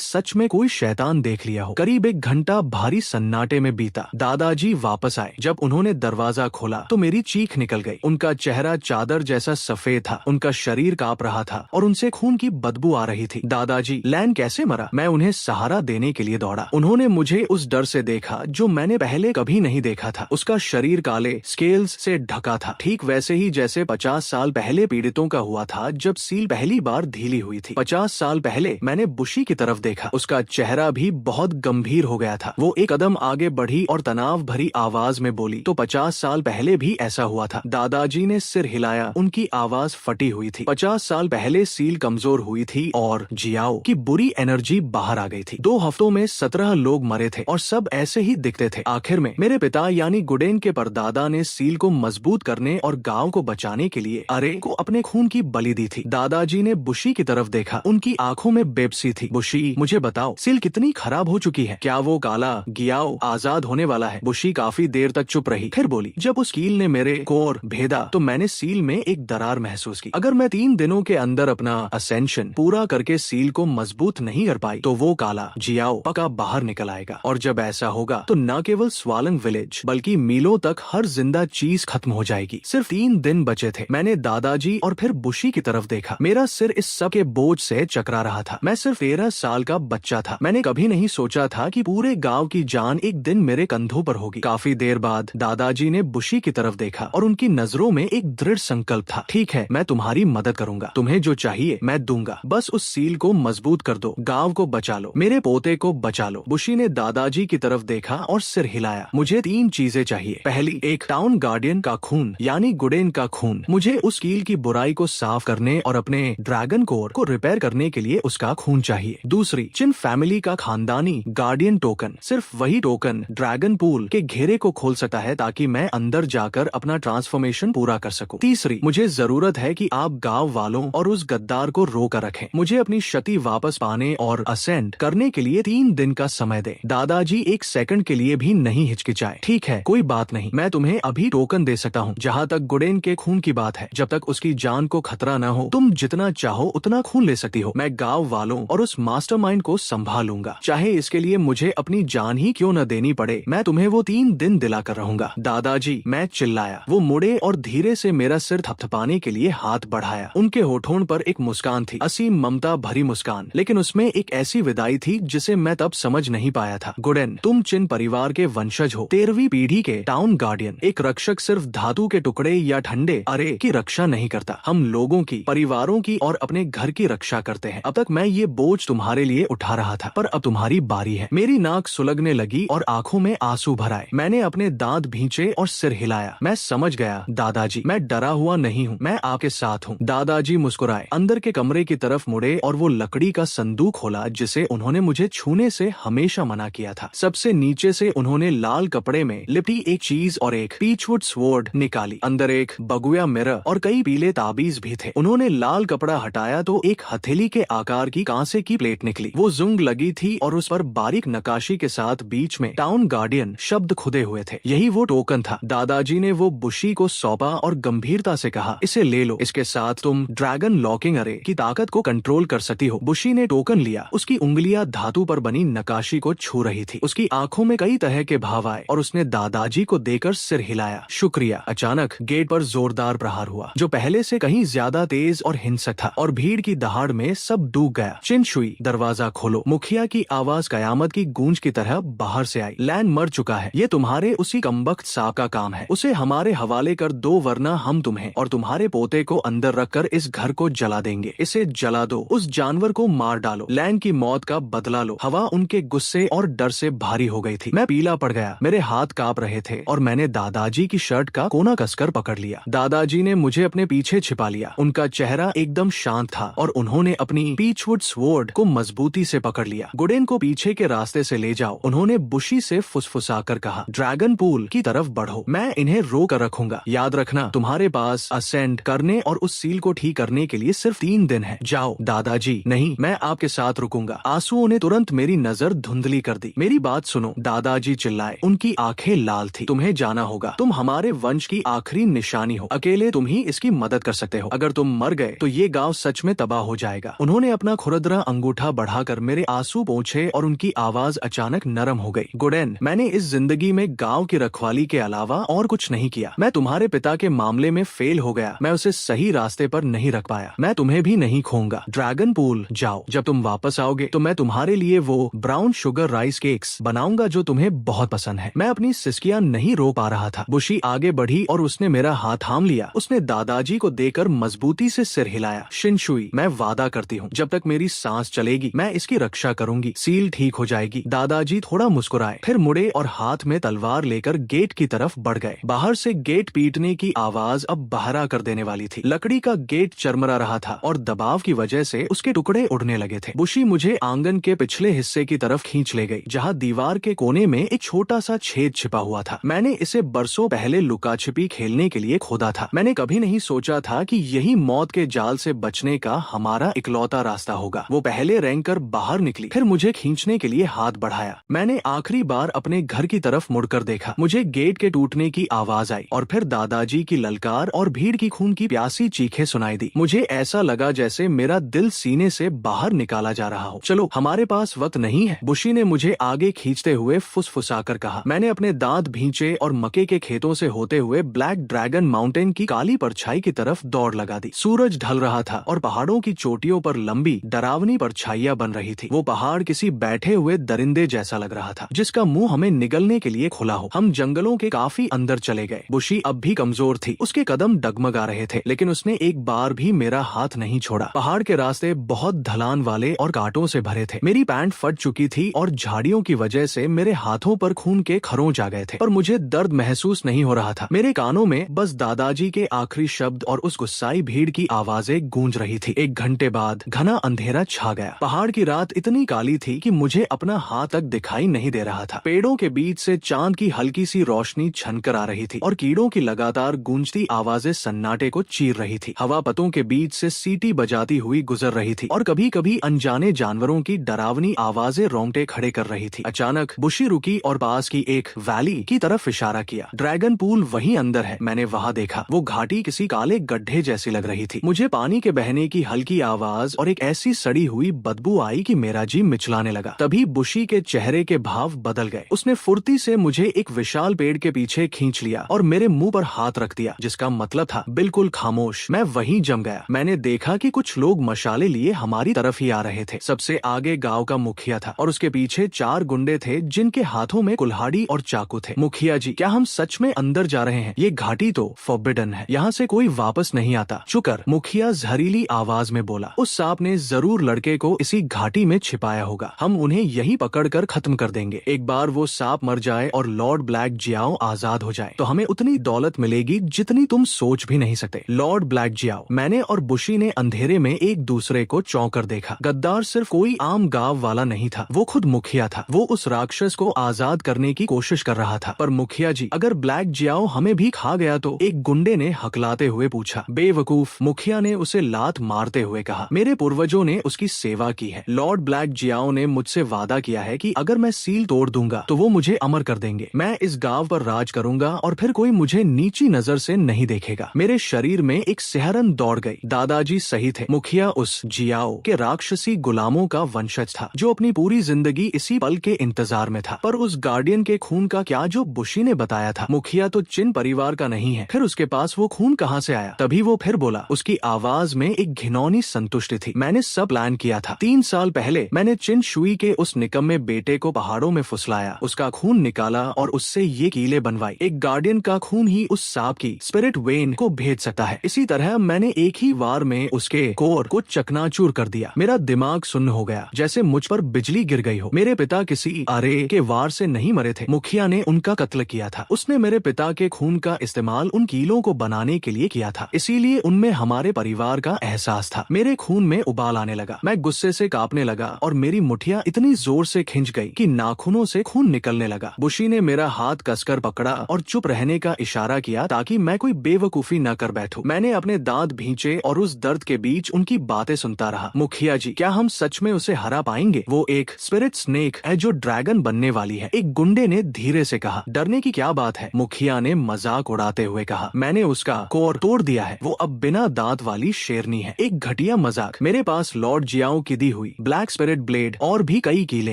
सच में कोई शैतान देख लिया हो। करीब 1 घंटा भारी सन्नाटे में बीता। दादाजी वापस आए। जब उन्होंने दरवाजा खोला तो मेरी चीख निकल गई। उनका चेहरा चादर जैसा सफेद था, उनका शरीर कांप रहा था और उनसे खून की बदबू आ रही थी। दादाजी, लैन कैसे मरा? मैं उन्हें सहारा देने के लिए दौड़ा। उन्होंने मुझे उस डर से देखा जो मैंने पहले कभी नहीं देखा था। उसका शरीर काले स्केल्स से ढका था, ठीक वैसे ही जैसे 50 साल पहले पीड़ितों का हुआ था जब सील पहली बार ढीली हुई थी। 50 साल पहले मैंने बुशी की तरफ देखा। उसका चेहरा भी बहुत गंभीर हो गया था। वो एक कदम आगे बढ़ी और तनाव भरी आवाज में बोली, तो 50 साल पहले भी ऐसा हुआ था। दादाजी ने सिर हिलाया। उनकी आवाज फटी हुई थी। 50 साल पहले सील कमजोर हुई थी और जियाओ की बुरी एनर्जी बाहर आ गई थी। 2 हफ्तों में 17 लोग मरे थे और सब ऐसे ही दिखते थे। आखिर में मेरे पिता यानी गुडेन के परदादा ने सील को मजबूत करने और गांव को बचाने के लिए अरे को अपने खून की बलि दी थी। दादाजी ने बुशी की तरफ देखा। उनकी आंखों में बेबसी थी। बुशी, मुझे बताओ, सील कितनी खराब हो चुकी है? क्या वो काला गियाओ आजाद होने वाला है? बुशी काफी देर तक चुप रही, फिर बोली, जब उस कील ने मेरे कोर भेदा तो मैंने सील में एक दरार महसूस की। अगर मैं 3 दिनों के अंदर अपना असेंशन पूरा करके सील को मजबूत नहीं कर पाई तो वो काला जियाओ पक्का बाहर निकल आएगा। और जब ऐसा होगा तो न केवल स्वालंग विलेज बल्कि मीलों तक हर जिंदा चीज खत्म हो जाएगी। सिर्फ 3 दिन बचे थे। मैंने दादाजी और फिर बुशी की तरफ देखा। मेरा सिर इस सब के बोझ से चकरा रहा था। मैं सिर्फ 13 साल का बच्चा था। मैंने कभी नहीं सोचा था कि पूरे गांव की जान एक दिन मेरे कंधों पर होगी। काफी देर बाद दादाजी ने बुशी की तरफ देखा और उनकी नजरों में एक दृढ़ संकल्प था। ठीक है, मैं तुम्हारी मदद करूंगा। तुम्हें जो चाहिए मैं दूंगा। बस उस सील को मजबूत कर दो, गांव को बचा लो, मेरे पोते को बचा लो। बुशी ने दादाजी की तरफ देखा और सिर हिलाया। मुझे 3 चीजें चाहिए। पहली, एक टाउन गार्डियन का खून यानी गुडेन का खून। मुझे उस कील की बुराई को साफ करने और अपने ड्रैगन कोर को रिपेयर करने के लिए उसका खून चाहिए। दूसरी, चिन फैमिली का खानदानी गार्डियन टोकन। सिर्फ वही टोकन ड्रैगन पूल के घेरे को खोल सकता है ताकि मैं अंदर जाकर अपना ट्रांसफॉर्मेशन पूरा कर सकूं। तीसरी, मुझे जरूरत है कि आप गांव वालों और उस गद्दार को रोकर रखें। मुझे अपनी शक्ति वापस पाने और असेंड करने के लिए 3 दिन का समय दें। दादाजी एक सेकंड के लिए भी नहीं हिचकिचाए। ठीक है, कोई बात नहीं, मैं तुम्हें अभी टोकन दे सकता हूँ। जहाँ तक गुडेन के खून की बात है, जब तक उसकी जान को खतरा न हो तुम जितना चाहो उतना खून ले सकती हो। मैं गांव वालों और उस मास्टरमाइंड को संभालूंगा, चाहे इसके लिए मुझे अपनी जान ही क्यों न देनी पड़े। मैं तुम्हें वो 3 दिन दिला कर रहूंगा। दादाजी, मैं चिल्लाया। वो मुड़े और धीरे से मेरा सिर थपथपाने के लिए हाथ बढ़ाया। उनके होठों पर एक मुस्कान थी, असीम ममता भरी मुस्कान, लेकिन उसमें एक ऐसी विदाई थी जिसे मैं तब समझ नहीं पाया था। गुडेन, तुम चिन परिवार के वंशज हो, 13वीं पीढ़ी के टाउन गार्डियन। एक रक्षक सिर्फ धातु के टुकड़े या ठंडे अरे की रक्षा नहीं करता, हम लोगों की, परिवारों की और अपने घर की रक्षा करते हैं। अब तक मैं ये बोझ तुम्हारे लिए उठा रहा था, पर अब तुम्हारी बारी है। मेरी नाक सुलगने लगी और आंखों में आंसू भर आए। मैंने अपने दांत भींचे और सिर हिलाया। मैं समझ गया दादाजी, मैं डरा हुआ नहीं हूँ, मैं आपके साथ हूँ। दादाजी मुस्कुराए, अंदर के कमरे की तरफ मुड़े और वो लकड़ी का संदूक खोला जिसे उन्होंने मुझे छूने से हमेशा मना किया था। सबसे नीचे से उन्होंने लाल कपड़े में लिपटी एक चीज और एक पीचवुड स्वॉर्ड निकाली। अंदर एक बगुया मिरर और कई पीले ताबीज भी थे। उन्होंने लाल कपड़ा हटाया तो एक हथेली के आकार की कांसे की प्लेट निकली। वो जुंग लगी थी और उस पर बारीक नकाशी के साथ बीच में टाउन गार्डियन शब्द खुदे हुए थे। यही वो टोकन था। दादाजी ने वो बुशी को सौंपा और गंभीरता से कहा, इसे ले लो, इसके साथ तुम ड्रैगन लॉकिंग अरे की ताकत को कंट्रोल कर सकती हो। बुशी ने टोकन लिया। उसकी उंगलियां धातु पर बनी नकाशी को छू रही थी। उसकी आंखों में कई तरह के भाव आए और उसने दादाजी को देकर सिर हिलाया। शुक्रिया। अचानक गेट पर जोरदार प्रहार हुआ जो पहले से कहीं ज्यादा तेज और हिंसक था और भीड़ की दहाड़ में सब डूब गया। चिनशुई, दरवाजा खोलो। मुखिया की आवाज कयामत की गूंज की तरह बाहर से आई। लैन मर चुका है, ये तुम्हारे उसी कमबख्त सांप का काम है। उसे हमारे हवाले कर दो वरना हम तुम्हें और तुम्हारे पोते को अंदर रखकर इस घर को जला देंगे। इसे जला दो, उस जानवर को मार डालो, लैन की मौत का बदला लो। हवा उनके गुस्से और डर से भारी हो गई थी। मैं पीला पड़ गया, मेरे हाथ कांप रहे थे और मैंने दादाजी की शर्ट का कोना कसकर पकड़ लिया। दादाजी ने मुझे अपने पीछे छिपा लिया। उनका चेहरा एकदम शांत था और उन्होंने अपनी पीचवुड स्वॉर्ड को मजबूती से पकड़ लिया। गुडेन को पीछे के रास्ते से ले जाओ, उन्होंने बुशी से फुसफुसाकर कहा। ड्रैगन पूल की तरफ बढ़ो, मैं इन्हें रोक रखूंगा। याद रखना, तुम्हारे पास असेंड करने और उस सील को ठीक करने के लिए सिर्फ 3 दिन है। जाओ। दादाजी, नहीं, मैं आपके साथ रुकूंगा। आंसुओं ने तुरंत मेरी नजर धुंधली कर दी। मेरी बात सुनो, दादाजी चिल्लाए। उनकी आंखें लाल थी। तुम्हें जाना होगा, तुम हमारे वंश की आखिरी निशानी हो। अकेले तुम ही इसकी मदद कर सकते हो। अगर तुम मर गए तो ये गांव सच में तबाह हो जाएगा। उन्होंने अपना खुरदरा अंगूठा बढ़ाकर मेरे आंसू पोंछे और उनकी आवाज अचानक नरम हो गई। गुडेन, मैंने इस जिंदगी में गांव की रखवाली के अलावा और कुछ नहीं किया। मैं तुम्हारे पिता के मामले में फेल हो गया। मैं उसे सही रास्ते पर नहीं रख पाया। मैं तुम्हें भी नहीं खोऊंगा। ड्रैगन पूल जाओ। जब तुम वापस आओगे तो मैं तुम्हारे लिए वो ब्राउन शुगर राइस केक्स बनाऊंगा जो तुम्हें बहुत पसंद है। मैं अपनी सिसकियां नहीं रोक पा रहा था। बुशी आगे बढ़ी और उसने मेरा हाथ थाम लिया। उसने दादाजी को देकर मजबूती से सिर हिलाया। शिनशुई, मैं वादा करती हूँ जब तक मेरी सांस चलेगी मैं इसकी रक्षा करूंगी। सील ठीक हो जाएगी। दादाजी थोड़ा मुस्कुराए, फिर मुड़े और हाथ में तलवार लेकर गेट की तरफ बढ़ गए। बाहर से गेट पीटने की आवाज अब बहरा कर देने वाली थी। लकड़ी का गेट चरमरा रहा था और दबाव की वजह से उसके टुकड़े उड़ने लगे थे। बुशी मुझे आंगन के पिछले हिस्से की तरफ खींच ले गई, जहाँ दीवार के कोने में एक छोटा सा छेद छिपा हुआ था। मैंने इसे बरसों पहले लुका छिपी खेलने के लिए खोदा था। मैंने कभी नहीं सोचा था कि यही मौत के जाल से बचने का हमारा इकलौता रास्ता होगा। वो पहले रेंग कर बाहर निकली, फिर मुझे खींचने के लिए हाथ बढ़ाया। मैंने आखिरी बार अपने घर की तरफ मुड़कर देखा। मुझे गेट के टूटने की आवाज आई और फिर दादाजी की ललकार और भीड़ की खून की प्यासी चीखें सुनाई दी। मुझे ऐसा लगा जैसे मेरा दिल सीने से बाहर निकाला जा रहा हो। चलो, हमारे पास वक्त नहीं है, बुशी ने मुझे आगे खींचते हुए फुसफुसाकर कहा। मैंने अपने दांत भींचे और मक्के के खेतों से होते हुए ब्लैक ड्रैगन माउंटेन की काली परछाई की तरफ दौड़ लगा दी। सूरज ढल रहा था और पहाड़ों की चोटियों पर लंबी डरावनी परछाइयां बन रही थी। वो पहाड़ किसी बैठे हुए दरिंदे जैसा लग रहा था, जिसका मुंह हमें निगलने के लिए खुला हो। हम जंगलों के काफी अंदर चले गए। बुशी अब भी कमजोर थी, उसके कदम डगमगा रहे थे, लेकिन उसने एक बार भी मेरा हाथ नहीं छोड़ा। पहाड़ के रास्ते बहुत ढलान वाले और कांटों से भरे थे। मेरी पैंट फट चुकी थी और झाड़ियों की वजह से मेरे हाथों पर खून के खरोंच आ गए थे, पर मुझे दर्द महसूस नहीं हो रहा था। मेरे कानों में बस दादाजी के आखिरी शब्द और उस गुस्साई भीड़ की आवाजें गूंज रही थी। 1 घंटे बाद घना अंधेरा छा गया। पहाड़ की रात इतनी काली थी कि मुझे अपना हाथ तक दिखाई नहीं दे रहा था। पेड़ों के बीच से चांद की हल्की सी रोशनी छनकर आ रही थी और कीड़ों की लगातार गूंजती आवाजें सन्नाटे को चीर रही थी। हवा पतों के बीच से सीटी बजाती हुई गुजर रही थी और कभी कभी अनजाने जानवरों की डरावनी आवाजें रोंगटे खड़े कर रही थी। अचानक बुशी रुकी और पास की एक वैली की तरफ इशारा किया। ड्रैगन पूल वहीं अंदर है। मैंने वहां देखा। वो घाटी किसी काले गड्ढे जैसी लग रही थी। मुझे पानी के बहने की हल्की आवाज और एक ऐसी सड़ी हुई बदबू आई कि मेरा जी मिचलाने लगा। तभी बुशी के चेहरे के भाव बदल गए। उसने फुर्ती से मुझे एक विशाल पेड़ के पीछे खींच लिया और मेरे मुंह पर हाथ रख दिया, जिसका मतलब था बिल्कुल खामोश। मैं वहीं जम गया। मैंने देखा कि कुछ लोग मशाले लिए हमारी तरफ ही आ रहे थे। सबसे आगे गांव का मुखिया था और उसके पीछे 4 गुंडे थे जिनके हाथों में कुल्हाड़ी और चाकू थे। मुखिया जी, क्या हम सच में अंदर जा रहे हैं? ये घाटी तो फॉरबिडन है, यहाँ से कोई वापस नहीं आता। चुकर, मुखिया जहरीली आवाज में बोला। उस सांप ने जरूर लड़के को इसी घाटी में छिपाया होगा। हम उन्हें यही पकड़कर खत्म कर देंगे। एक बार वो सांप मर जाए और लॉर्ड ब्लैक जियाओ आजाद हो जाए तो हमें उतनी दौलत मिलेगी जितनी तुम सोच भी नहीं सकते। लॉर्ड ब्लैक जियाओ। मैंने और बुशी ने अंधेरे में एक दूसरे को चौंक कर देखा। गद्दार सिर्फ कोई आम गांव वाला नहीं था, वो खुद मुखिया था। वो उस राक्षस को आजाद करने की कोशिश कर रहा था। पर मुखिया जी, अगर ब्लैक जियाओ हमें भी खा गया तो? एक गुंडे ने हकलाते हुए पूछा। बेवकूफ, मुखिया ने उसे लात मारते हुए कहा। मेरे पूर्वजों ने उसकी सेवा की है। लॉर्ड ब्लैक जियाओ ने मुझसे वादा किया है कि अगर मैं सील तोड़ दूंगा तो वो मुझे अमर कर देंगे। मैं इस गांव पर राज करूंगा और फिर कोई मुझे नीची नजर से नहीं देखेगा। मेरे शरीर में एक सिहरन दौड़ गई। दादाजी सही थे। मुखिया उस जियाओ के राक्षसी गुलामों का वंशज था जो अपनी पूरी जिंदगी इसी पल के इंतजार में था। पर उस गार्डियन के खून का क्या जो बुशी ने बताया था? मुखिया तो चिन परिवार का नहीं है, फिर उसके पास वो खून कहाँ से आया? तभी वो फिर बोला। उसकी आवाज में एक घिनौनी संतुष्टि थी। मैंने सब प्लान किया था। 3 साल पहले मैंने चिन शुई के उस निकम्मे बेटे को पहाड़ों में फुसलाया, उसका खून निकाला और उससे ये कीले बनवाई। एक गार्डियन का खून ही उस सांप की स्पिरिट वेन को भेज सकता है। इसी तरह मैंने एक ही वार में उसके कोर को चकनाचूर कर दिया। मेरा दिमाग सुन्न हो गया, जैसे मुझ पर बिजली गिर गई हो। मेरे पिता किसी अरे के वार से नहीं मरे थे। मुखिया ने उनका कत्ल किया था। उसने मेरे पिता के खून का इस्तेमाल उन कीलों को बनाने के लिए किया था। इसीलिए उनमें हमारे परिवार का एहसास था। मेरे खून में उबाल आने लगा। मैं गुस्से से कांपने लगा और मेरी मुठिया इतनी जोर से खिंच गई कि नाखूनों से खून निकलने लगा। बुशी ने मेरा हाथ कसकर पकड़ा और चुप रहने का इशारा किया ताकि मैं कोई बेवकूफी न कर बैठूं। मैंने अपने दांत भींचे और उस दर्द के बीच उनकी बातें सुनता रहा। मुखिया जी, क्या हम सच में उसे हरा पाएंगे? वो एक स्पिरिट स्नेक है जो ड्रैगन बनने वाली है, एक गुंडे ने धीरे से कहा। डरने की क्या बात है? मुखिया ने मजाक उड़ाते हुए कहा। मैंने उसका कोर तोड़ दिया है। वो अब बिना दांत वाली शेरनी है। एक घटिया मजाक। मेरे पास लॉर्ड जियाओ की दी हुई ब्लैक स्पिरिट ब्लेड और भी कई कीले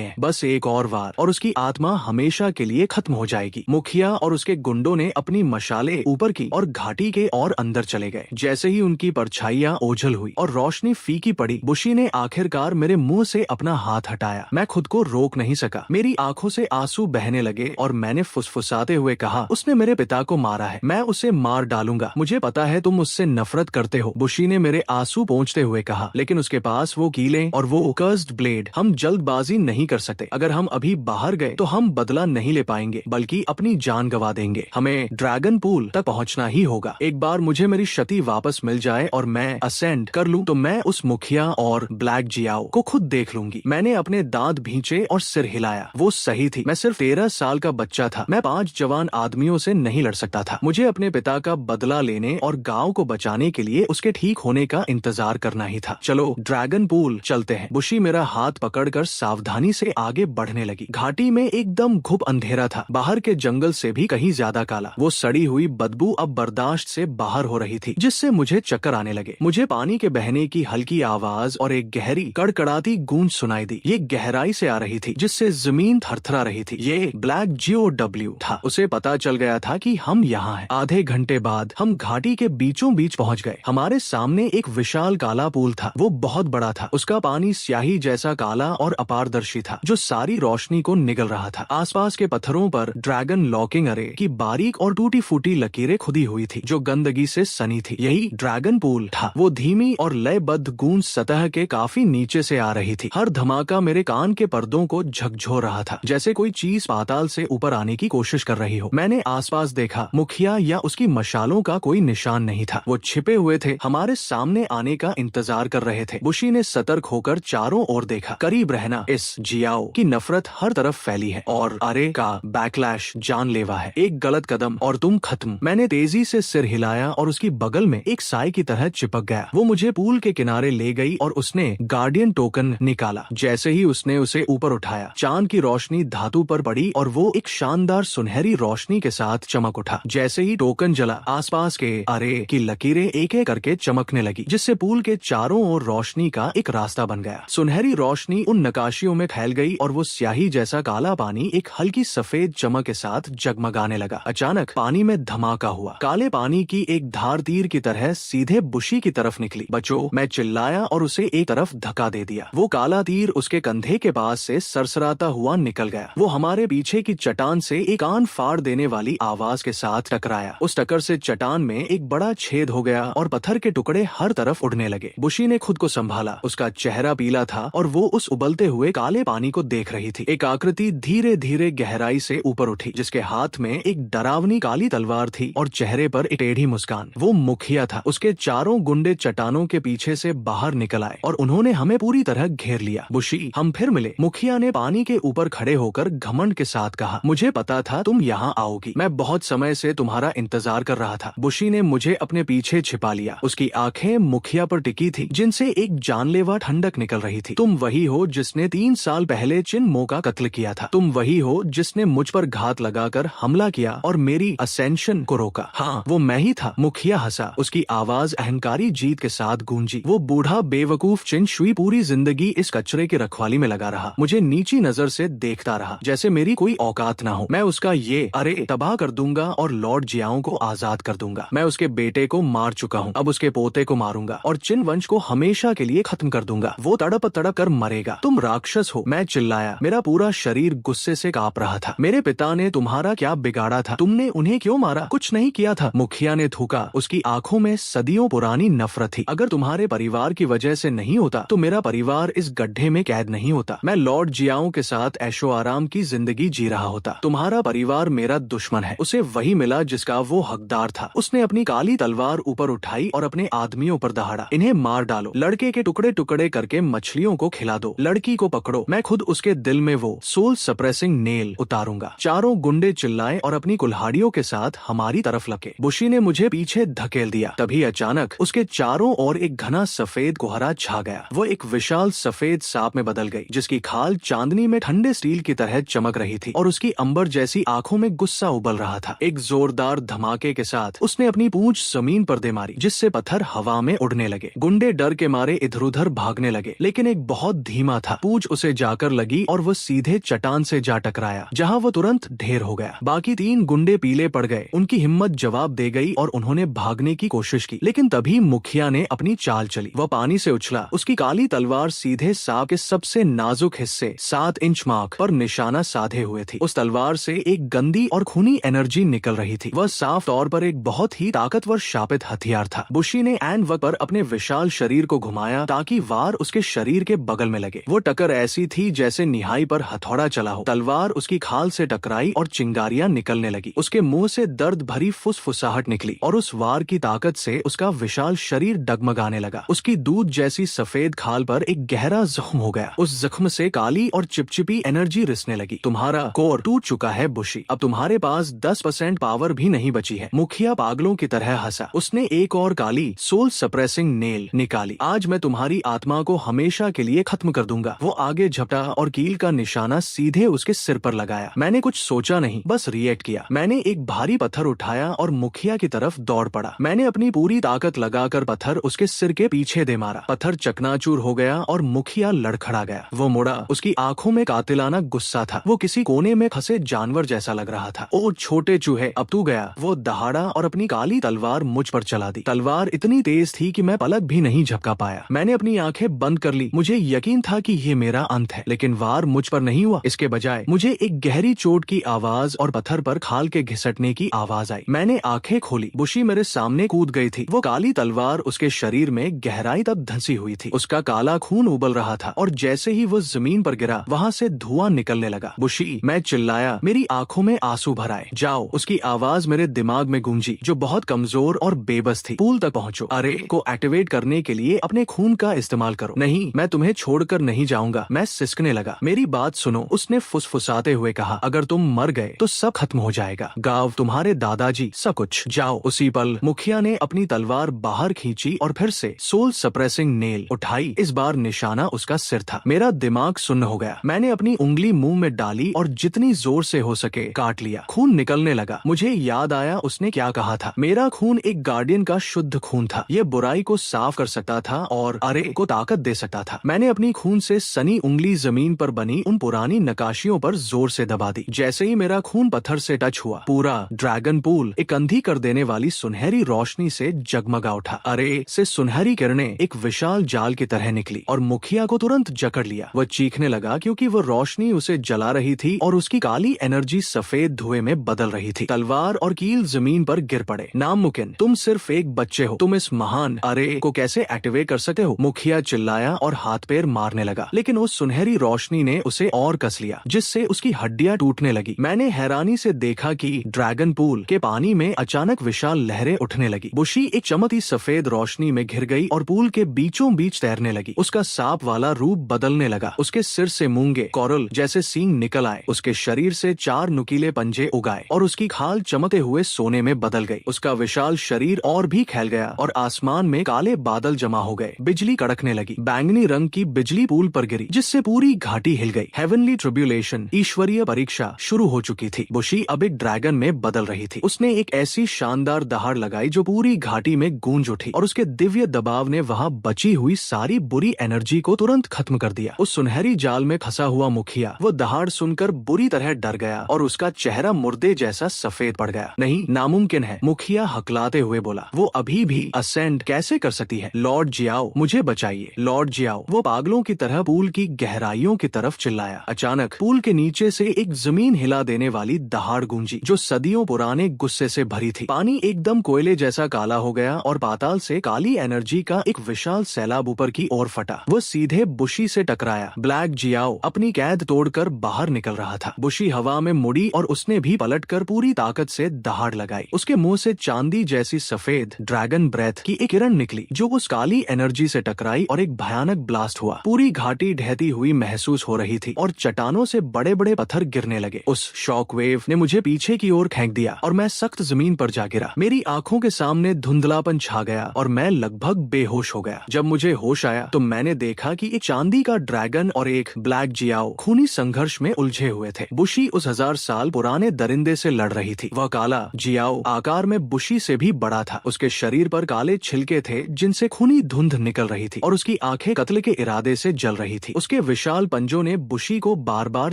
हैं। बस एक और वार और उसकी आत्मा हमेशा के लिए खत्म हो जाएगी। मुखिया और उसके गुंडों ने अपनी मशाले ऊपर की और घाटी के और अंदर चले गए। जैसे ही उनकी परछाइयां ओझल हुई और रोशनी फीकी पड़ी, बुशी ने आखिरकार मेरे मुंह से अपना हाथ हटाया। मैं खुद को रोक नहीं सका। मेरी आंखों से आंसू बहने लगे और मैंने फुसफुसाते हुए कहा, उसने मेरे पिता को मारा है, मैं उसे मार डालूंगा। मुझे पता है तुम उससे नफरत करते हो, बुशी ने मेरे आंसू पोंछते हुए कहा, लेकिन उसके पास वो कीले और वो कर्स्ड ब्लेड। हम जल्दबाजी नहीं कर सकते। अगर हम अभी बाहर गए तो हम बदला नहीं ले पाएंगे, बल्कि अपनी जान गंवा देंगे। हमें ड्रैगन पूल तक पहुंचना ही होगा। एक बार मुझे मेरी क्षति वापस मिल जाए और मैं असेंड कर लूं, तो मैं उस मुखिया और ब्लैक जियाओ को खुद देख लूंगी। मैंने अपने दांत भींचे और सिर हिलाया। वो सही थी। मैं सिर्फ 13 साल का बच्चा था। मैं 5 जवान आदमियों से नहीं लड़ सकता था। मुझे अपने पिता का बदला लेने और गांव को बचाने के लिए उसके ठीक होने का इंतजार करना ही था। चलो ड्रैगन पूल चलते हैं। बुशी मेरा हाथ पकड़कर सावधानी से आगे बढ़ने लगी। घाटी में एकदम घुप अंधेरा था। बाहर के जंगल से भी कहीं ज्यादा काला। वो सड़ी हुई बदबू अब बर्दाश्त से बाहर हो रही थी, जिससे मुझे चक्कर आने लगे। मुझे पानी के बहने की हल्की आवाज और एक गहरी कड़कड़ाती गूंज सुनाई दी। ये गहराई से आ रही थी, जिससे जमीन थरथरा रही थी। ये ब्लैक GOW था। उसे पता चल गया था कि हम यहाँ हैं। आधे घंटे बाद हम घाटी के बीचों बीच पहुँच गए। हमारे सामने एक विशाल काला पूल था। वो बहुत बड़ा था। उसका पानी स्याही जैसा काला और अपारदर्शी था, जो सारी रोशनी को निगल रहा था। आसपास के पत्थरों पर ड्रैगन लॉकिंग अरे की बारीक और टूटी फूटी लकीरें खुदी हुई थी, जो गंदगी से सनी थी। यही ड्रैगन पूल था। वो धीमी और लयबद्ध गूंज सतह के काफी नीचे से आ रही थी। हर धमाका मेरे कान के पर्दों को झकझोर रहा था, जैसे कोई चीज पाताल से ऊपर आने की कोशिश कर रही हो। मैंने आसपास देखा। मुखिया या उसकी मशालों का कोई निशान नहीं था। वो छिपे हुए थे, हमारे सामने आने का इंतजार कर रहे थे। बुशी ने सतर्क होकर चारों ओर देखा। करीब रहना, इस जियाओ की नफरत हर तरफ फैली है और अरे का बैकलैश जानलेवा है। एक गलत कदम और तुम खत्म। मैंने तेजी से सिर हिलाया और उसकी बगल में एक साई की तरह चिपक गया। वो मुझे पूल के किनारे ले गई और उसने गार्डियन टोकन निकाला। जैसे ही उसने उसे ऊपर उठाया, चांद की रोशनी धातु पर पड़ी और वो एक शानदार सुनहरी रोशनी के साथ चमक उठा। जैसे ही टोकन जला, आसपास के अरे की लकीरें एक एक करके चमकने लगी, जिससे पूल के चारों ओर रोशनी का एक रास्ता बन गया। सुनहरी रोशनी उन नकाशियों में फैल गई और वो स्याही जैसा काला पानी एक हल्की सफेद चमक के साथ जगमगाने लगा। अचानक पानी में धमाका हुआ। काले पानी की एक धार तीर की तरह सीधे बुशी की तरफ निकली। बचो, मैं चिल्लाया और उसे एक तरफ धक्का दे दिया। वो काला तीर उसके कंधे के पास से सरसराता हुआ निकल गया। वो हमारे पीछे की चट्टान से एक कान फाड़ देने वाली आवाज के साथ टकराया। उस टक्कर से चट्टान में एक बड़ा छेद हो गया और पत्थर के टुकड़े हर तरफ उड़ने लगे। बुशी ने खुद को संभाला। उसका चेहरा पीला था और वो उस उबलते हुए काले पानी को देख रही थी। एक आकृति धीरे धीरे गहराई से ऊपर उठी, जिसके हाथ में एक डरावनी काली तलवार थी और चेहरे पर एक टेढ़ी मुस्कान। वो मुखिया था। उसके चारों गुंडे चट्टानों के पीछे से बाहर निकल आए और उन्होंने हमें पूरी तरह घेर लिया। बुशी, हम फिर मिले। मुखिया ने पानी के ऊपर खड़े होकर घमंड के साथ कहा, मुझे पता था तुम यहाँ आओगी। मैं बहुत समय से तुम्हारा इंतजार कर रहा था। बुशी ने मुझे अपने पीछे छिपा लिया। उसकी आंखें मुखिया पर टिकी थी, जिनसे एक जानलेवा ठंडक निकल रही थी। तुम वही हो जिसने 3 साल पहले चिनमो का कत्ल किया था। तुम वही हो जिसने मुझ पर घात लगाकर हमला किया और मेरी असेंशन को रोका। हाँ, वो मैं ही था। मुखिया हंसा। उसकी आवाज अहंकारी जीत के साथ गूंजी। वो बूढ़ा बेवकूफ चिनशुई पूरी जिंदगी इस कचरे की रखवाली में लगा रहा। मुझे नीची नजर से देखता रहा, जैसे मेरी कोई औकात ना हो। मैं उसका ये अरे तबाह कर दूंगा और लॉर्ड जियाओ को आजाद कर दूंगा। मैं उसके बेटे को मार चुका हूँ, अब उसके पोते को मारूंगा और चिन वंश को हमेशा के लिए खत्म कर दूंगा। वो तड़प तड़प कर मरेगा। तुम राक्षस हो, मैं चिल्लाया। मेरा पूरा शरीर गुस्से से कांप रहा था। मेरे पिता ने तुम्हारा क्या बिगाड़ा था? तुमने उन्हें क्यों मारा? कुछ नहीं किया था। मुखिया ने थूका। उसकी आंखों में सदियों पुरानी नफरत थी। अगर तुम्हारे परिवार की वजह से नहीं होता तो मेरा परिवार इस गड्ढे में कैद नहीं होता। मैं लॉर्ड जियाओ के साथ ऐशो आराम की जिंदगी जी रहा होता। तुम्हारा परिवार मेरा दुश्मन है। उसे वही मिला जिसका वो हकदार था। उसने अपनी काली तलवार ऊपर उठाई और अपने आदमियों पर दहाड़ा। इन्हें मार डालो। लड़के के टुकड़े टुकड़े करके मछलियों को खिला दो। लड़की को पकड़ो। मैं खुद उसके दिल में वो सोल सप्रेसिंग नेल उतारूंगा। चारों गुंडे चिल्लाए और अपनी कुल्हाड़ियों के साथ हमारी तरफ लपके। बुशी ने मुझे पीछे धकेल दिया। तभी अचानक उसके चारों ओर एक घना सफेद कोहरा छा गया। वो एक विशाल सफेद सांप में बदल गई, जिसकी खाल चांदनी में ठंडे स्टील की तरह चमक रही थी और उसकी अंबर जैसी आंखों में गुस्सा उबल रहा था। एक जोरदार धमाके के साथ उसने अपनी पूंछ जमीन पर दे मारी, जिससे पत्थर हवा में उड़ने लगे। गुंडे डर के मारे इधर उधर भागने लगे, लेकिन एक बहुत धीमा था। पूंछ उसे जाकर लगी और वो सीधे चट्टान से जा टकराया, जहाँ वो तुरंत ढेर हो गया। बाकी 3 गुंडे पीले पड़ गए। उनकी हिम्मत जवाब दे गई और उन्होंने भागने की कोशिश की, लेकिन तभी मुखिया ने अपनी चाल चली। वह पानी से उछला। उसकी काली तलवार सीधे सांप के सबसे नाजुक हिस्से 7 इंच मार्क पर निशाना साधे हुए थी। उस तलवार से एक गंदी और खूनी एनर्जी निकल रही थी। वह साफ तौर पर एक बहुत ही ताकतवर शापित हथियार था। बुशी ने ऐन वक्त पर अपने विशाल शरीर को घुमाया ताकि वार उसके शरीर के बगल में लगे। वो टक्कर ऐसी थी जैसे निहाई पर हथौड़ा चला हो। तलवार उसकी खाल से टकराई और चिंगारियां निकलने लगी। उसके मुंह से दर्द भरी फुसफुसाहट निकली और उस वार की ताकत से उसका विशाल शरीर डगमगाने लगा। उसकी दूध जैसी सफेद खाल पर एक गहरा जख्म हो गया। उस जख्म से काली और चिपचिपी एनर्जी रिसने लगी। तुम्हारा कोर टूट चुका है बुशी। अब तुम्हारे पास 10% पावर भी नहीं बची है। मुखिया पागलों की तरह हंसा। उसने एक और काली सोल सप्रेसिंग नेल निकाली। आज मैं तुम्हारी आत्मा को हमेशा के लिए खत्म कर दूंगा। वो आगे झपटा और कील का निशाना सीधे उसके सिर पर लगाया। मैंने कुछ सोचा नहीं, बस रिएक्ट किया। मैंने एक भारी पत्थर उठाया और मुखिया की तरफ दौड़ पड़ा। मैंने अपनी पूरी ताकत लगाकर पत्थर उसके सिर के पीछे दे मारा। पत्थर चकनाचूर हो गया और मुखिया लड़खड़ा गया। वो मुड़ा। उसकी आंखों में कातिलाना गुस्सा था। वो किसी कोने में फंसे जानवर जैसा लग रहा था। ओ छोटे चूहे, अब तू गया। वो दहाड़ा और अपनी काली तलवार मुझ पर चला दी। तलवार इतनी तेज थी कि मैं पलक भी नहीं झपका पाया। मैंने अपनी आंखें बंद कर ली। मुझे यकीन था कि ये मेरा अंत है, लेकिन वार मुझ पर नहीं हुआ। इसके बजाय मुझे एक गहरी चोट की आवाज और पत्थर पर खाल के घिसटने की आवाज आई। मैंने आंखें खोली। बुशी मेरे सामने कूद गई थी। वो काली तलवार उसके शरीर में गहराई तक धंसी हुई थी। उसका काला खून उबल रहा था और जैसे ही वो जमीन पर गिरा, वहाँ से धुआं निकलने लगा। बुशी, मैं चिल्लाया। मेरी आंखों में आंसू भर आए। जाओ, उसकी आवाज मेरे दिमाग में गूंजी, जो बहुत कमजोर और बेबस थी। पूल तक पहुंचो। अरे को एक्टिवेट करने के लिए अपने खून का इस्तेमाल करो। नहीं, मैं तुम्हें छोड़कर नहीं जाऊंगा। मैं सिसकने लगा। मेरी बात सुनो, उसने फुसफुसाते हुए कहा। अगर तुम मर गए तो सब खत्म हो जाएगा। गांव, तुम्हारे दादाजी, सब कुछ। जाओ। उसी पल मुखिया ने अपनी तलवार बाहर खींची और फिर से सोल सप्रेसिंग नेल उठाई। इस बार निशाना उसका सिर था। मेरा दिमाग सुन्न हो गया। मैंने अपनी उंगली मुंह में डाली और जितनी जोर से हो सके काट लिया। खून निकलने लगा। मुझे याद आया उसने क्या कहा था। मेरा खून एक गार्डियन का शुद्ध खून था। ये बुराई को साफ कर सकता था और अरे को ताकत दे सकता था। मैंने अपनी खून से सनी उंगली जमीन पर बनी उन पुरानी नकाशियों पर जोर से दबा दी। जैसे ही मेरा खून पत्थर से टच हुआ, पूरा ड्रैगन पूल एक अंधी कर देने वाली सुनहरी रोशनी से जगमगा उठा। अरे से सुनहरी किरणें एक विशाल जाल की तरह निकली और मुखिया को तुरंत जकड़ लिया। वह चीखने लगा क्योंकि वो रोशनी उसे जला रही थी और उसकी काली एनर्जी सफेद धुएं में बदल रही थी। तलवार और कील जमीन पर गिर पड़े। नामुमकिन, तुम सिर्फ एक बच्चे हो। तुम इस महान अरे को कैसे एक्टिवेट कर सकते हो? मुखिया चिल्लाया और हाथ पैर मारने लगा, लेकिन उस सुनहरी रोशनी ने उसे और कस लिया, जिससे उसकी हड्डियां टूटने लगी। मैंने हैरानी से देखा कि ड्रैगन पूल के पानी में अचानक विशाल लहरें उठने लगी। बुशी एक चमकती सफेद रोशनी में घिर गई और पूल के बीचों बीच तैरने लगी। उसका सांप वाला रूप बदलने लगा। उसके सिर से मूंगे कोरल जैसे सींग निकल आए। उसके शरीर से 4 नुकीले पंजे उगाए और उसकी खाल चमकते हुए सोने में बदल गई। उसका विशाल शरीर और भी फैल गया और आसमान में काले बादल जमा हो गए। बिजली कड़कने लगी। बैंगनी रंग की बिजली पूल पर गिरी, जिससे पूरी घाटी हिल गई। हेवनली ट्रिब्यूलेशन, ईश्वरीय परीक्षा शुरू हो चुकी थी। बुशी अब एक ड्रैगन में बदल रही थी। उसने एक ऐसी शानदार दहाड़ लगाई जो पूरी घाटी में गूंज उठी और उसके दिव्य दबाव ने वहाँ बची हुई सारी बुरी एनर्जी को तुरंत खत्म कर दिया। उस सुनहरी जाल में फंसा हुआ मुखिया वो दहाड़ सुनकर बुरी तरह डर गया और उसका चेहरा मुर्दे जैसा सफेद पड़ गया। नहीं, नामुमकिन है, मुखिया हकलाते हुए बोला। वो अभी भी असेंड कैसे कर सकती है? लॉर्ड जियाओ, मुझे बचाइए। लॉर्ड जियाओ, वो पागलों की तरह पूल की गहराइयों की तरफ चिल्लाया। अचानक पूल के नीचे से एक जमीन हिला देने वाली दहाड़ गूंजी, जो सदियों पुराने गुस्से से भरी थी। पानी एकदम कोयले जैसा काला हो गया और पाताल से काली एनर्जी का एक विशाल सैलाब ऊपर की ओर फटा। वो सीधे बुशी से टकराया। ब्लैक जियाओ अपनी कैद तोड़कर बाहर निकल रहा था। बुशी हवा में मुड़ी और उसने भी पलटकर पूरी ताकत से दहाड़ लगाई। उसके मुंह से चांदी जैसी सफेद ड्रैगन ब्रेथ की एक किरण निकली, जो उस काली एनर्जी से टकराई और एक भयानक ब्लास्ट हुआ। पूरी घाटी ढहती हुई महसूस हो रही थी और चट्टानों से बड़े बड़े पत्थर गिरने लगे। उस शॉक वेव ने मुझे पीछे की ओर फेंक दिया और मैं सख्त जमीन पर जा गिरा। मेरी आंखों के सामने धुंधलापन छा गया और मैं लगभग बेहोश हो गया। जब मुझे होश आया तो मैंने देखा कि एक चांदी का ड्रैगन और एक ब्लैक जियाओ खूनी संघर्ष में उलझे हुए थे। बुशी उस 1000 साल पुराने दरिंदे से लड़ रही थी। वह काला जियाओ आकार में बुशी से भी बड़ा था। उसके शरीर पर काले छिलके थे जिनसे खूनी धुंध निकल रही थी और उसकी आंखें कत्ल के इरादे से जल रही थी। उसके विशाल पंजों ने बुशी को बार बार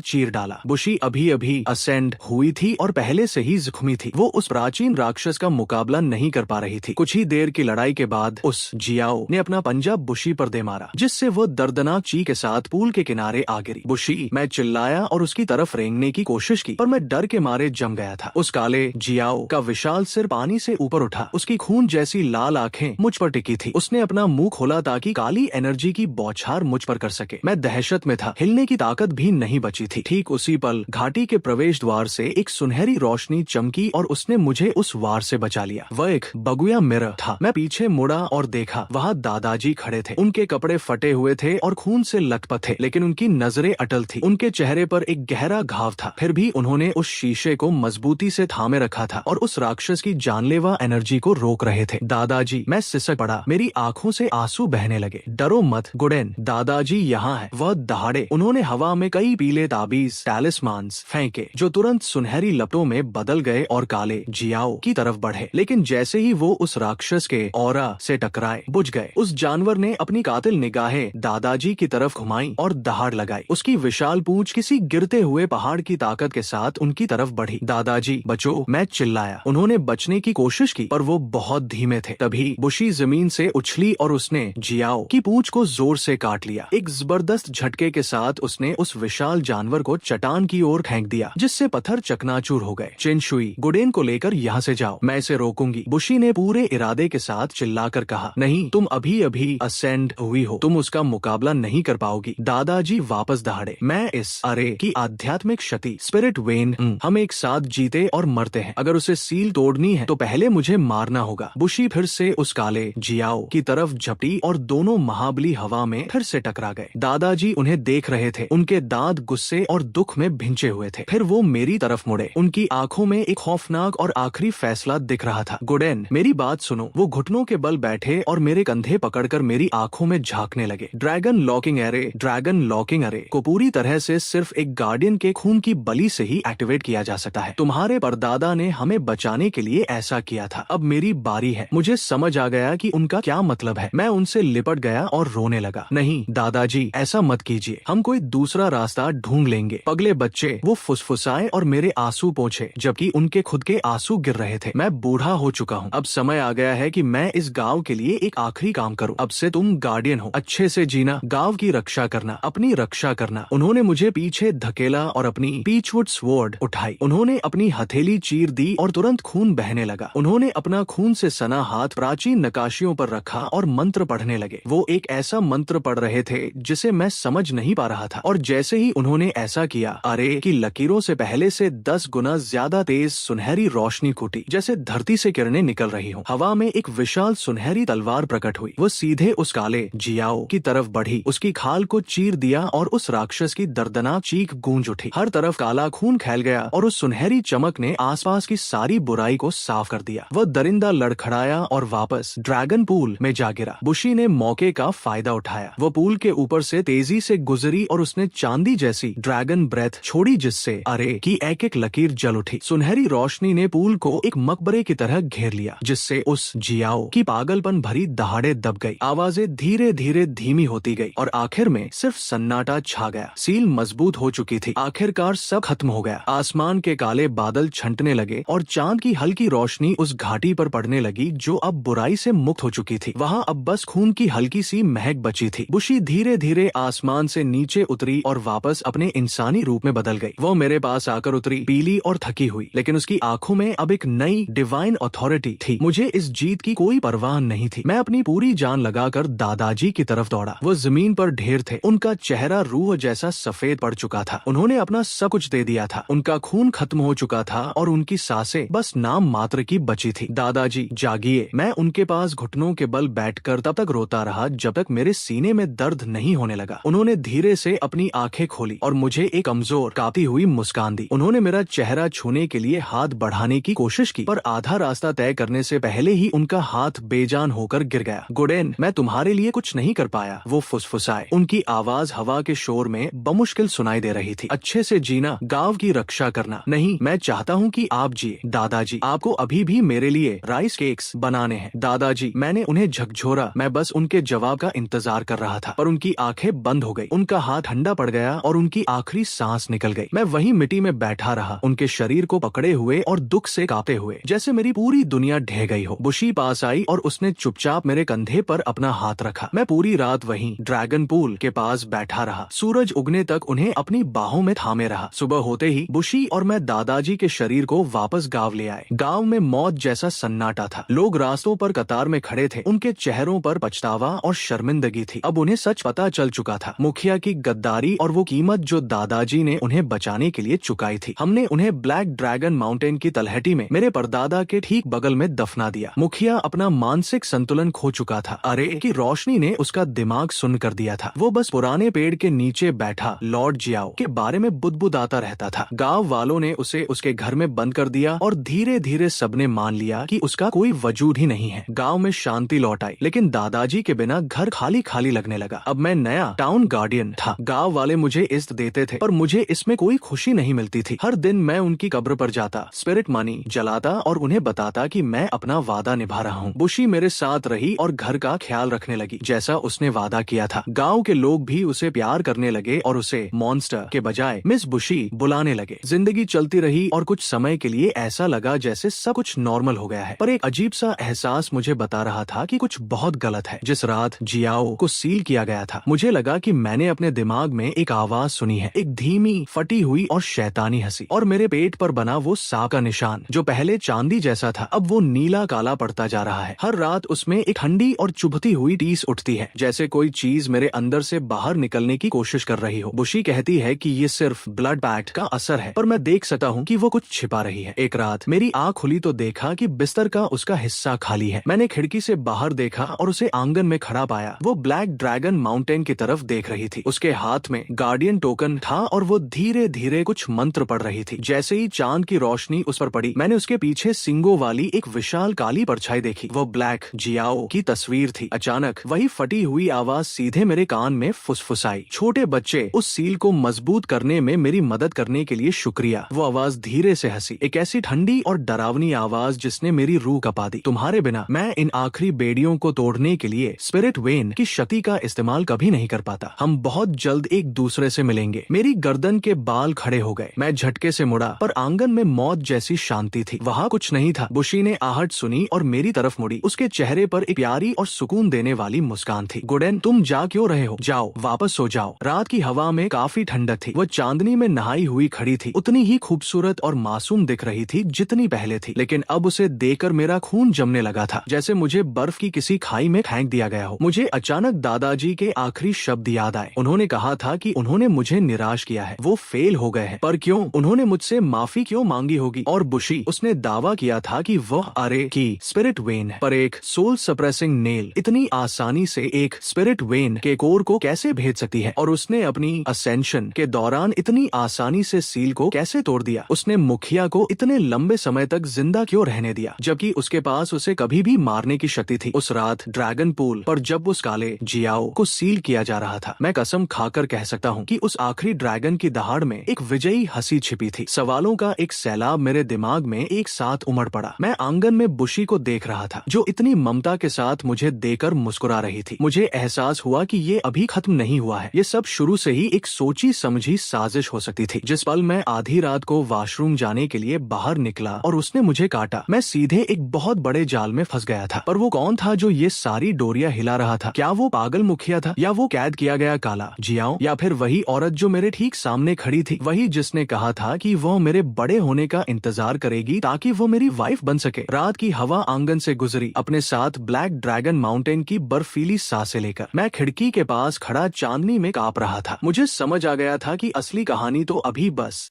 चीर डाला। बुशी अभी अभी असेंड हुई थी और पहले से ही जख्मी थी। वो उस प्राचीन राक्षस का मुकाबला नहीं कर पा रही थी। कुछ ही देर की लड़ाई के बाद उस जियाओ ने अपना पंजा बुशी पर दे मारा, जिससे वो दर्दनाक चीख के साथ पूल के किनारे आ गिरी। बुशी, मैं चिल्लाया और उसकी तरफ रेंगने की कोशिश की, पर मैं डर के मारे जम गया था। उस काले जियाओ का विशाल सिर पानी से ऊपर उठा। उसकी खून जैसी लाल आंखें मुझ पर टिकी थी। उसने अपना मुंह खोला ताकि काली एनर्जी की बौछार मुझ पर कर सके। मैं दहशत में था, हिलने की ताकत भी नहीं बची थी। ठीक उसी पल घाटी के प्रवेश द्वार से एक सुनहरी रोशनी चमकी और उसने मुझे उस वार से बचा लिया। वह एक बगुया मिरर था। मैं पीछे मुड़ा और देखा, वहाँ दादाजी खड़े थे। उनके कपड़े फटे हुए थे और खून से लथपथ थे, लेकिन उनकी नजरें अटल थी। उनके चेहरे पर एक गहरा घाव था, फिर भी उन्होंने उस शीशे को मजबूती से थामे रखा था और उस राक्षस की जानलेवा एनर्जी को रोक रहे थे। दादाजी, मैं सिसक पड़ा। मेरी आंखों से आंसू बहने लगे। डरो मत गुडेन, दादाजी यहाँ है। वह दहाड़े। उन्होंने हवा में कई पीले ताबीज टैलिस्मान्स फेंके जो तुरंत सुनहरी लपटों में बदल गए और काले जियाओ की तरफ बढ़े। लेकिन जैसे ही वो उस राक्षस के ऑरा से टकराए, बुझ गए। उस जानवर ने अपनी कातिल निगाहें दादाजी की तरफ घुमाई और दहाड़ लगाई। उसकी विशाल पूंछ किसी गिरते हुए पहाड़ की ताकत के साथ उनकी तरफ बढ़ी। दादाजी बचो, मैं चिल्लाया। उन्होंने बचने की कोशिश की, पर वो बहुत धीमे थे। तभी बुशी जमीन से उछली और उसने जियाओ की पूंछ को जोर से काट लिया। एक जबरदस्त झटके के साथ उसने उस विशाल जानवर को चट्टान की ओर फेंक दिया, जिससे पत्थर चकनाचूर हो गए। चिनशुई, गुडेन को लेकर यहाँ से जाओ, मैं इसे रोकूंगी। बुशी ने पूरे इरादे के साथ चिल्लाकर कहा, नहीं, तुम अभी अभी असेंड हुई हो, तुम उसका मुकाबला नहीं कर पाओगी। दादाजी वापस दहाड़े। मैं इस अरे की आध्यात्मिक शक्ति स्पिरिट वेन, हम एक साथ जीते और मरते हैं। अगर उसे सील तोड़नी है तो पहले मुझे मारना होगा। बुशी फिर से उस काले जियाओ की तरफ झपटी और दोनों महाबली हवा में फिर से टकरा गए। दादाजी उन्हें देख रहे थे। उनके दांत गुस्से और दुख में भिंचे हुए थे। फिर वो मेरी तरफ मुड़े। उनकी आंखों में एक खौफनाक और आखिरी फैसला दिख रहा था। गुडेन, मेरी बात सुनो। वो घुटनों के बल बैठे और मेरे कंधे पकड़कर मेरी आंखों में झांकने लगे। ड्रैगन लॉकिंग अरे को पूरी तरह से सिर्फ एक गार्डियन के खून की बलि से ही एक्टिवेट किया जा सकता है। तुम्हारे परदादा ने हमें बचाने के लिए ऐसा किया था। अब मेरी बारी है। मुझे समझ आ गया कि उनका क्या मतलब है। मैं उनसे लिपट गया और रोने लगा। नहीं दादाजी, ऐसा मत कीजिए, हम कोई दूसरा रास्ता ढूंढ लेंगे। पगले बच्चे, वो फुसफुसाए और मेरे आंसू पोंछे, जबकि उनके खुद के आंसू गिर रहे थे। मैं बूढ़ा हो चुका हूँ। अब समय आ गया है कि मैं इस गांव के लिए एक आखिरी काम करूँ। अब से तुम गार्डियन हो। अच्छे से जीना, गांव की रक्षा करना, अपनी रक्षा करना। उन्होंने मुझे पीछे धकेला और अपनी पीचवुड स्वॉर्ड उठाई। उन्होंने अपनी हथेली चीर दी और तुरंत खून बहने लगा। उन्होंने अपना खून से सना हाथ प्राचीन नकाशियों पर रखा और मंत्र पढ़ने लगे। वो एक ऐसा मंत्र पढ़ रहे थे जिसे मैं समझ नहीं पा रहा था। और जैसे ही उन्होंने ऐसा किया, अरे की लकीरों से पहले से 10 गुना ज्यादा तेज सुनहरी रोशनी फूटी, जैसे धरती से किरणें निकल रही हो। हवा में एक विशाल सुनहरी तलवार प्रकट हुई। वो सीधे उस काले जियाओ की तरफ बढ़ी, उसकी खाल को चीर दिया और उस राक्षस की दर्दनाक चीख गूंज उठी। हर तरफ काला खून फैल गया और उस सुनहरी चमक ने आसपास की सारी बुराई को साफ कर दिया। वह दरिंदा लड़खड़ाया और वापस ड्रैगन पूल में जा गिरा। बुशी ने मौके का फायदा उठाया। वो पूल के ऊपर से तेजी से गुजरी और उसने चांदी जैसी ड्रैगन ब्रेथ छोड़ी, जिससे अरे की एक एक लकीर जल उठी। सुनहरी रोशनी ने पूल को एक मकबरे की तरह घेर लिया, जिससे उस जियाओ की पागलपन भरी दहाड़े दब गई। आवाजें धीरे धीरे धीमी होती गई और आखिर में सिर्फ सन्नाटा छा गया। सील मजबूत हो चुकी थी। आखिरकार सब खत्म हो गया। आसमान के काले बादल छंटने लगे और चांद की हल्की रोशनी उस घाटी पर पड़ने लगी जो अब बुराई से मुक्त हो चुकी थी। वहाँ अब बस खून की हल्की सी महक बची थी। बुशी धीरे धीरे आसमान से नीचे उतरी और वापस अपने इंसानी रूप में बदल गई। वो मेरे पास आकर उतरी, पीली और थकी हुई, लेकिन उसकी आंखों में अब एक नई डिवाइन अथॉरिटी थी। मुझे इस जीत की कोई परवाह नहीं थी। मैं अपनी पूरी जान लगाकर दादाजी की तरफ दौड़ा। वो जमीन पर ढेर थे। उनका चेहरा रूह जैसा सफेद पड़ चुका था। उन्होंने अपना सब कुछ दे दिया था। उनका खून खत्म हो चुका था और उनकी सांसें बस नाम मात्र की बची थी। दादाजी जागिए। मैं उनके पास घुटनों के बल बैठकर तब तक रोता रहा जब तक मेरे सीने में दर्द नहीं होने लगा। उन्होंने धीरे से अपनी आंखें खोली और मुझे एक कमजोर कांपती हुई मुस्कान दी। उन्होंने मेरा चेहरा छूने के लिए हाथ बढ़ाने की कोशिश की, पर आधा रास्ता तय करने से पहले ही उनका हाथ बेजान होकर गिर गया। गुडेन, मैं तुम्हारे लिए कुछ नहीं कर पाया, वो फुसफुसाए। उनकी आवाज हवा के शोर में बमुश्किल सुनाई दे रही थी। अच्छे से जीना, गांव की रक्षा करना। नहीं, मैं चाहता हूँ कि आप जिए। दादाजी, आपको अभी भी मेरे लिए राइस केक केक्स बनाने हैं। दादाजी, मैंने उन्हें झकझोरा। मैं बस उनके जवाब का इंतजार कर रहा था, पर उनकी आंखें बंद हो गई, उनका हाथ ठंडा पड़ गया और उनकी आखिरी सांस निकल गई। मैं वहीं मिट्टी में बैठा रहा, उनके शरीर को पकड़े हुए और दुख से कांपते हुए, जैसे मेरी पूरी दुनिया ढह गई हो। बुशी पास आई और उसने चुपचाप मेरे कंधे पर अपना हाथ रखा। मैं पूरी रात वहीं ड्रैगन पूल के पास बैठा रहा, सूरज उगने तक उन्हें अपनी बाहों में थामे रहा। सुबह होते ही बुशी और मैं दादाजी के शरीर को वापस गांव ले आए। गांव में मौत जैसा सन्नाटा था। लोग रास्तों पर कतार में खड़े थे, उनके चेहरों पर पछतावा और शर्मिंदगी थी। अब उन्हें सच पता चल चुका था, मुखिया की गद्दारी और वो कीमत जो दादाजी ने उन्हें बचाने के लिए चुकाई थी। हमने उन्हें ब्लैक ड्रैगन माउंटेन की तलहटी में मेरे परदादा के ठीक बगल में दफना दिया। मुखिया अपना मानसिक संतुलन खो चुका था। अरे की रोशनी ने उसका दिमाग सुन्न कर दिया था। वो बस पुराने पेड़ के नीचे बैठा लॉर्ड जियाओ के बारे में बुदबुदाता रहता था। गांव वालों ने उसे उसके घर में बंद कर दिया और धीरे धीरे सबने मान लिया कि उसका कोई वजूद ही नहीं है। गांव में शांति लौट आई, लेकिन दादाजी के बिना घर खाली खाली लगने लगा। अब मैं नया टाउन गार्डियन था। गांव वाले मुझे इज्जत देते थे, पर मुझे इसमें कोई खुशी नहीं मिलती थी। हर दिन मैं उनकी कब्र पर जाता, स्पिरिट मनी जलाता और उन्हें बताता कि मैं अपना वादा निभा रहा हूँ। बुशी मेरे साथ रही और घर का ख्याल रखने लगी, जैसा उसने वादा किया था। गांव के लोग भी उसे प्यार करने लगे और उसे मॉन्स्टर के बजाय मिस बुशी बुलाने लगे। जिंदगी चलती रही और कुछ समय के लिए ऐसा लगा जैसे सब कुछ नॉर्मल हो गया है, पर एक अजीब सा एहसास मुझे बता रहा था कि कुछ बहुत गलत है। जिस रात जियाओ को सील किया गया था, मुझे लगा कि मैंने अपने दिमाग में एक आवाज सुनी है, एक धीमी, फटी हुई और शैतानी हंसी। और मेरे पेट पर बना वो सांप का निशान, जो पहले चांदी जैसा था, अब वो नीला काला पड़ता जा रहा है। हर रात उसमें एक ठंडी और चुभती हुई टीस उठती है, जैसे कोई चीज मेरे अंदर से बाहर निकलने की कोशिश कर रही हो। बुशी कहती है कि ये सिर्फ ब्लड पैक्ट का असर है, पर मैं देख सकता हूँ कि वो कुछ छिपा रही है। एक रात मेरी आँख खुली तो देखा कि बिस्तर का उसका हिस्सा खाली है। मैंने खिड़की से बाहर देखा और उसे आंगन में खड़ा पाया। वो ब्लैक ड्रैगन माउंटेन की तरफ देख रही थी। उसके हाथ में गार्डियन टोकन था और वो धीरे धीरे कुछ मंत्र पढ़ रही थी। जैसे ही चांद की रोशनी उस पर पड़ी, मैंने उसके पीछे सिंगों वाली एक विशाल काली परछाई देखी। वो ब्लैक जियाओ की तस्वीर थी। अचानक वही फटी हुई आवाज सीधे मेरे कान में फुसफुसाई, छोटे बच्चे, उस सील को मजबूत करने में मेरी मदद करने के लिए शुक्रिया। वो आवाज धीरे से हंसी, एक ऐसी ठंडी और डरावनी आवाज जिसने मेरी रूह कपा दी। तुम्हारे बिना मैं इन आखिरी बेड़ियों को तोड़ने के लिए स्पिरिट वेन की शक्ति का इस्तेमाल कभी नहीं कर पाता। हम बहुत जल्द एक दूसरे से मिलेंगे। मेरी गर्दन के बाल खड़े हो गए। मैं झटके से मुड़ा, पर आंगन में मौत जैसी शांति थी। वहाँ कुछ नहीं था। बुशी ने आहट सुनी और मेरी तरफ मुड़ी। उसके चेहरे पर एक प्यारी और सुकून देने वाली मुस्कान थी। गुडेन, तुम जा क्यों रहे हो? जाओ, वापस सो जाओ। रात की हवा में काफी ठंडक थी। वो चांदनी में नहाई हुई खड़ी थी, उतनी ही खूबसूरत और मासूम दिख रही थी जितनी पहले थी। लेकिन अब उसे देखकर मेरा खून जमने लगा था, जैसे मुझे बर्फ की किसी खाई में फेंक दिया गया हो। मुझे अचानक दादाजी के आखिरी शब्द याद आए। उन्होंने कहा था कि उन्होंने मुझे निराश किया है, वो फेल हो गए हैं। पर क्यों? उन्होंने मुझसे माफी क्यों मांगी होगी? और बुशी, उसने दावा किया था कि वह अरे की स्पिरिट वेन है, पर एक सोल सप्रेसिंग नेल इतनी आसानी से एक स्पिरिट वेन के कोर को कैसे भेज सकती है? और उसने अपनी असेंशन के दौरान इतनी आसानी से सील को कैसे तोड़ दिया? उसने मुखिया को इतने लंबे समय तक जिंदा क्यों रहने दिया, जबकि उसके पास उसे कभी भी मारने की शक्ति थी? उस रात ड्रैगन पूल पर जब उस काले जियाओ को सील किया जा रहा था, मैं कसम खाकर कह सकता हूँ कि उस आखिरी ड्रैगन की दहाड़ में एक विजयी हंसी छिपी थी। सवालों का एक सैलाब मेरे दिमाग में एक साथ उमड़ पड़ा। मैं आंगन में बुशी को देख रहा था, जो इतनी ममता के साथ मुझे देखकर मुस्कुरा रही थी। मुझे एहसास हुआ कि ये अभी खत्म नहीं हुआ है। ये सब शुरू से ही एक सोची समझी साजिश हो सकती थी। जिस पल मैं आधी रात को वॉशरूम जाने के लिए बाहर निकला और उसने मुझे काटा, मैं सीधे एक बहुत बड़े जाल में फंस गया था। पर वो कौन था जो ये सारी डोरियां हिला रहा था? क्या वो पागल मुखिया था, या वो कैद किया गया काला जियाओ, या फिर वही औरत जो मेरे ठीक सामने खड़ी थी, वही जिसने कहा था कि वो मेरे बड़े होने का इंतजार करेगी ताकि वो मेरी वाइफ बन सके? रात की हवा आंगन से गुजरी, अपने साथ ब्लैक ड्रैगन माउंटेन की बर्फीली सांसें लेकर। मैं खिड़की के पास खड़ा चांदनी में कांप रहा था। मुझे समझ आ गया था कि असली कहानी तो अभी बस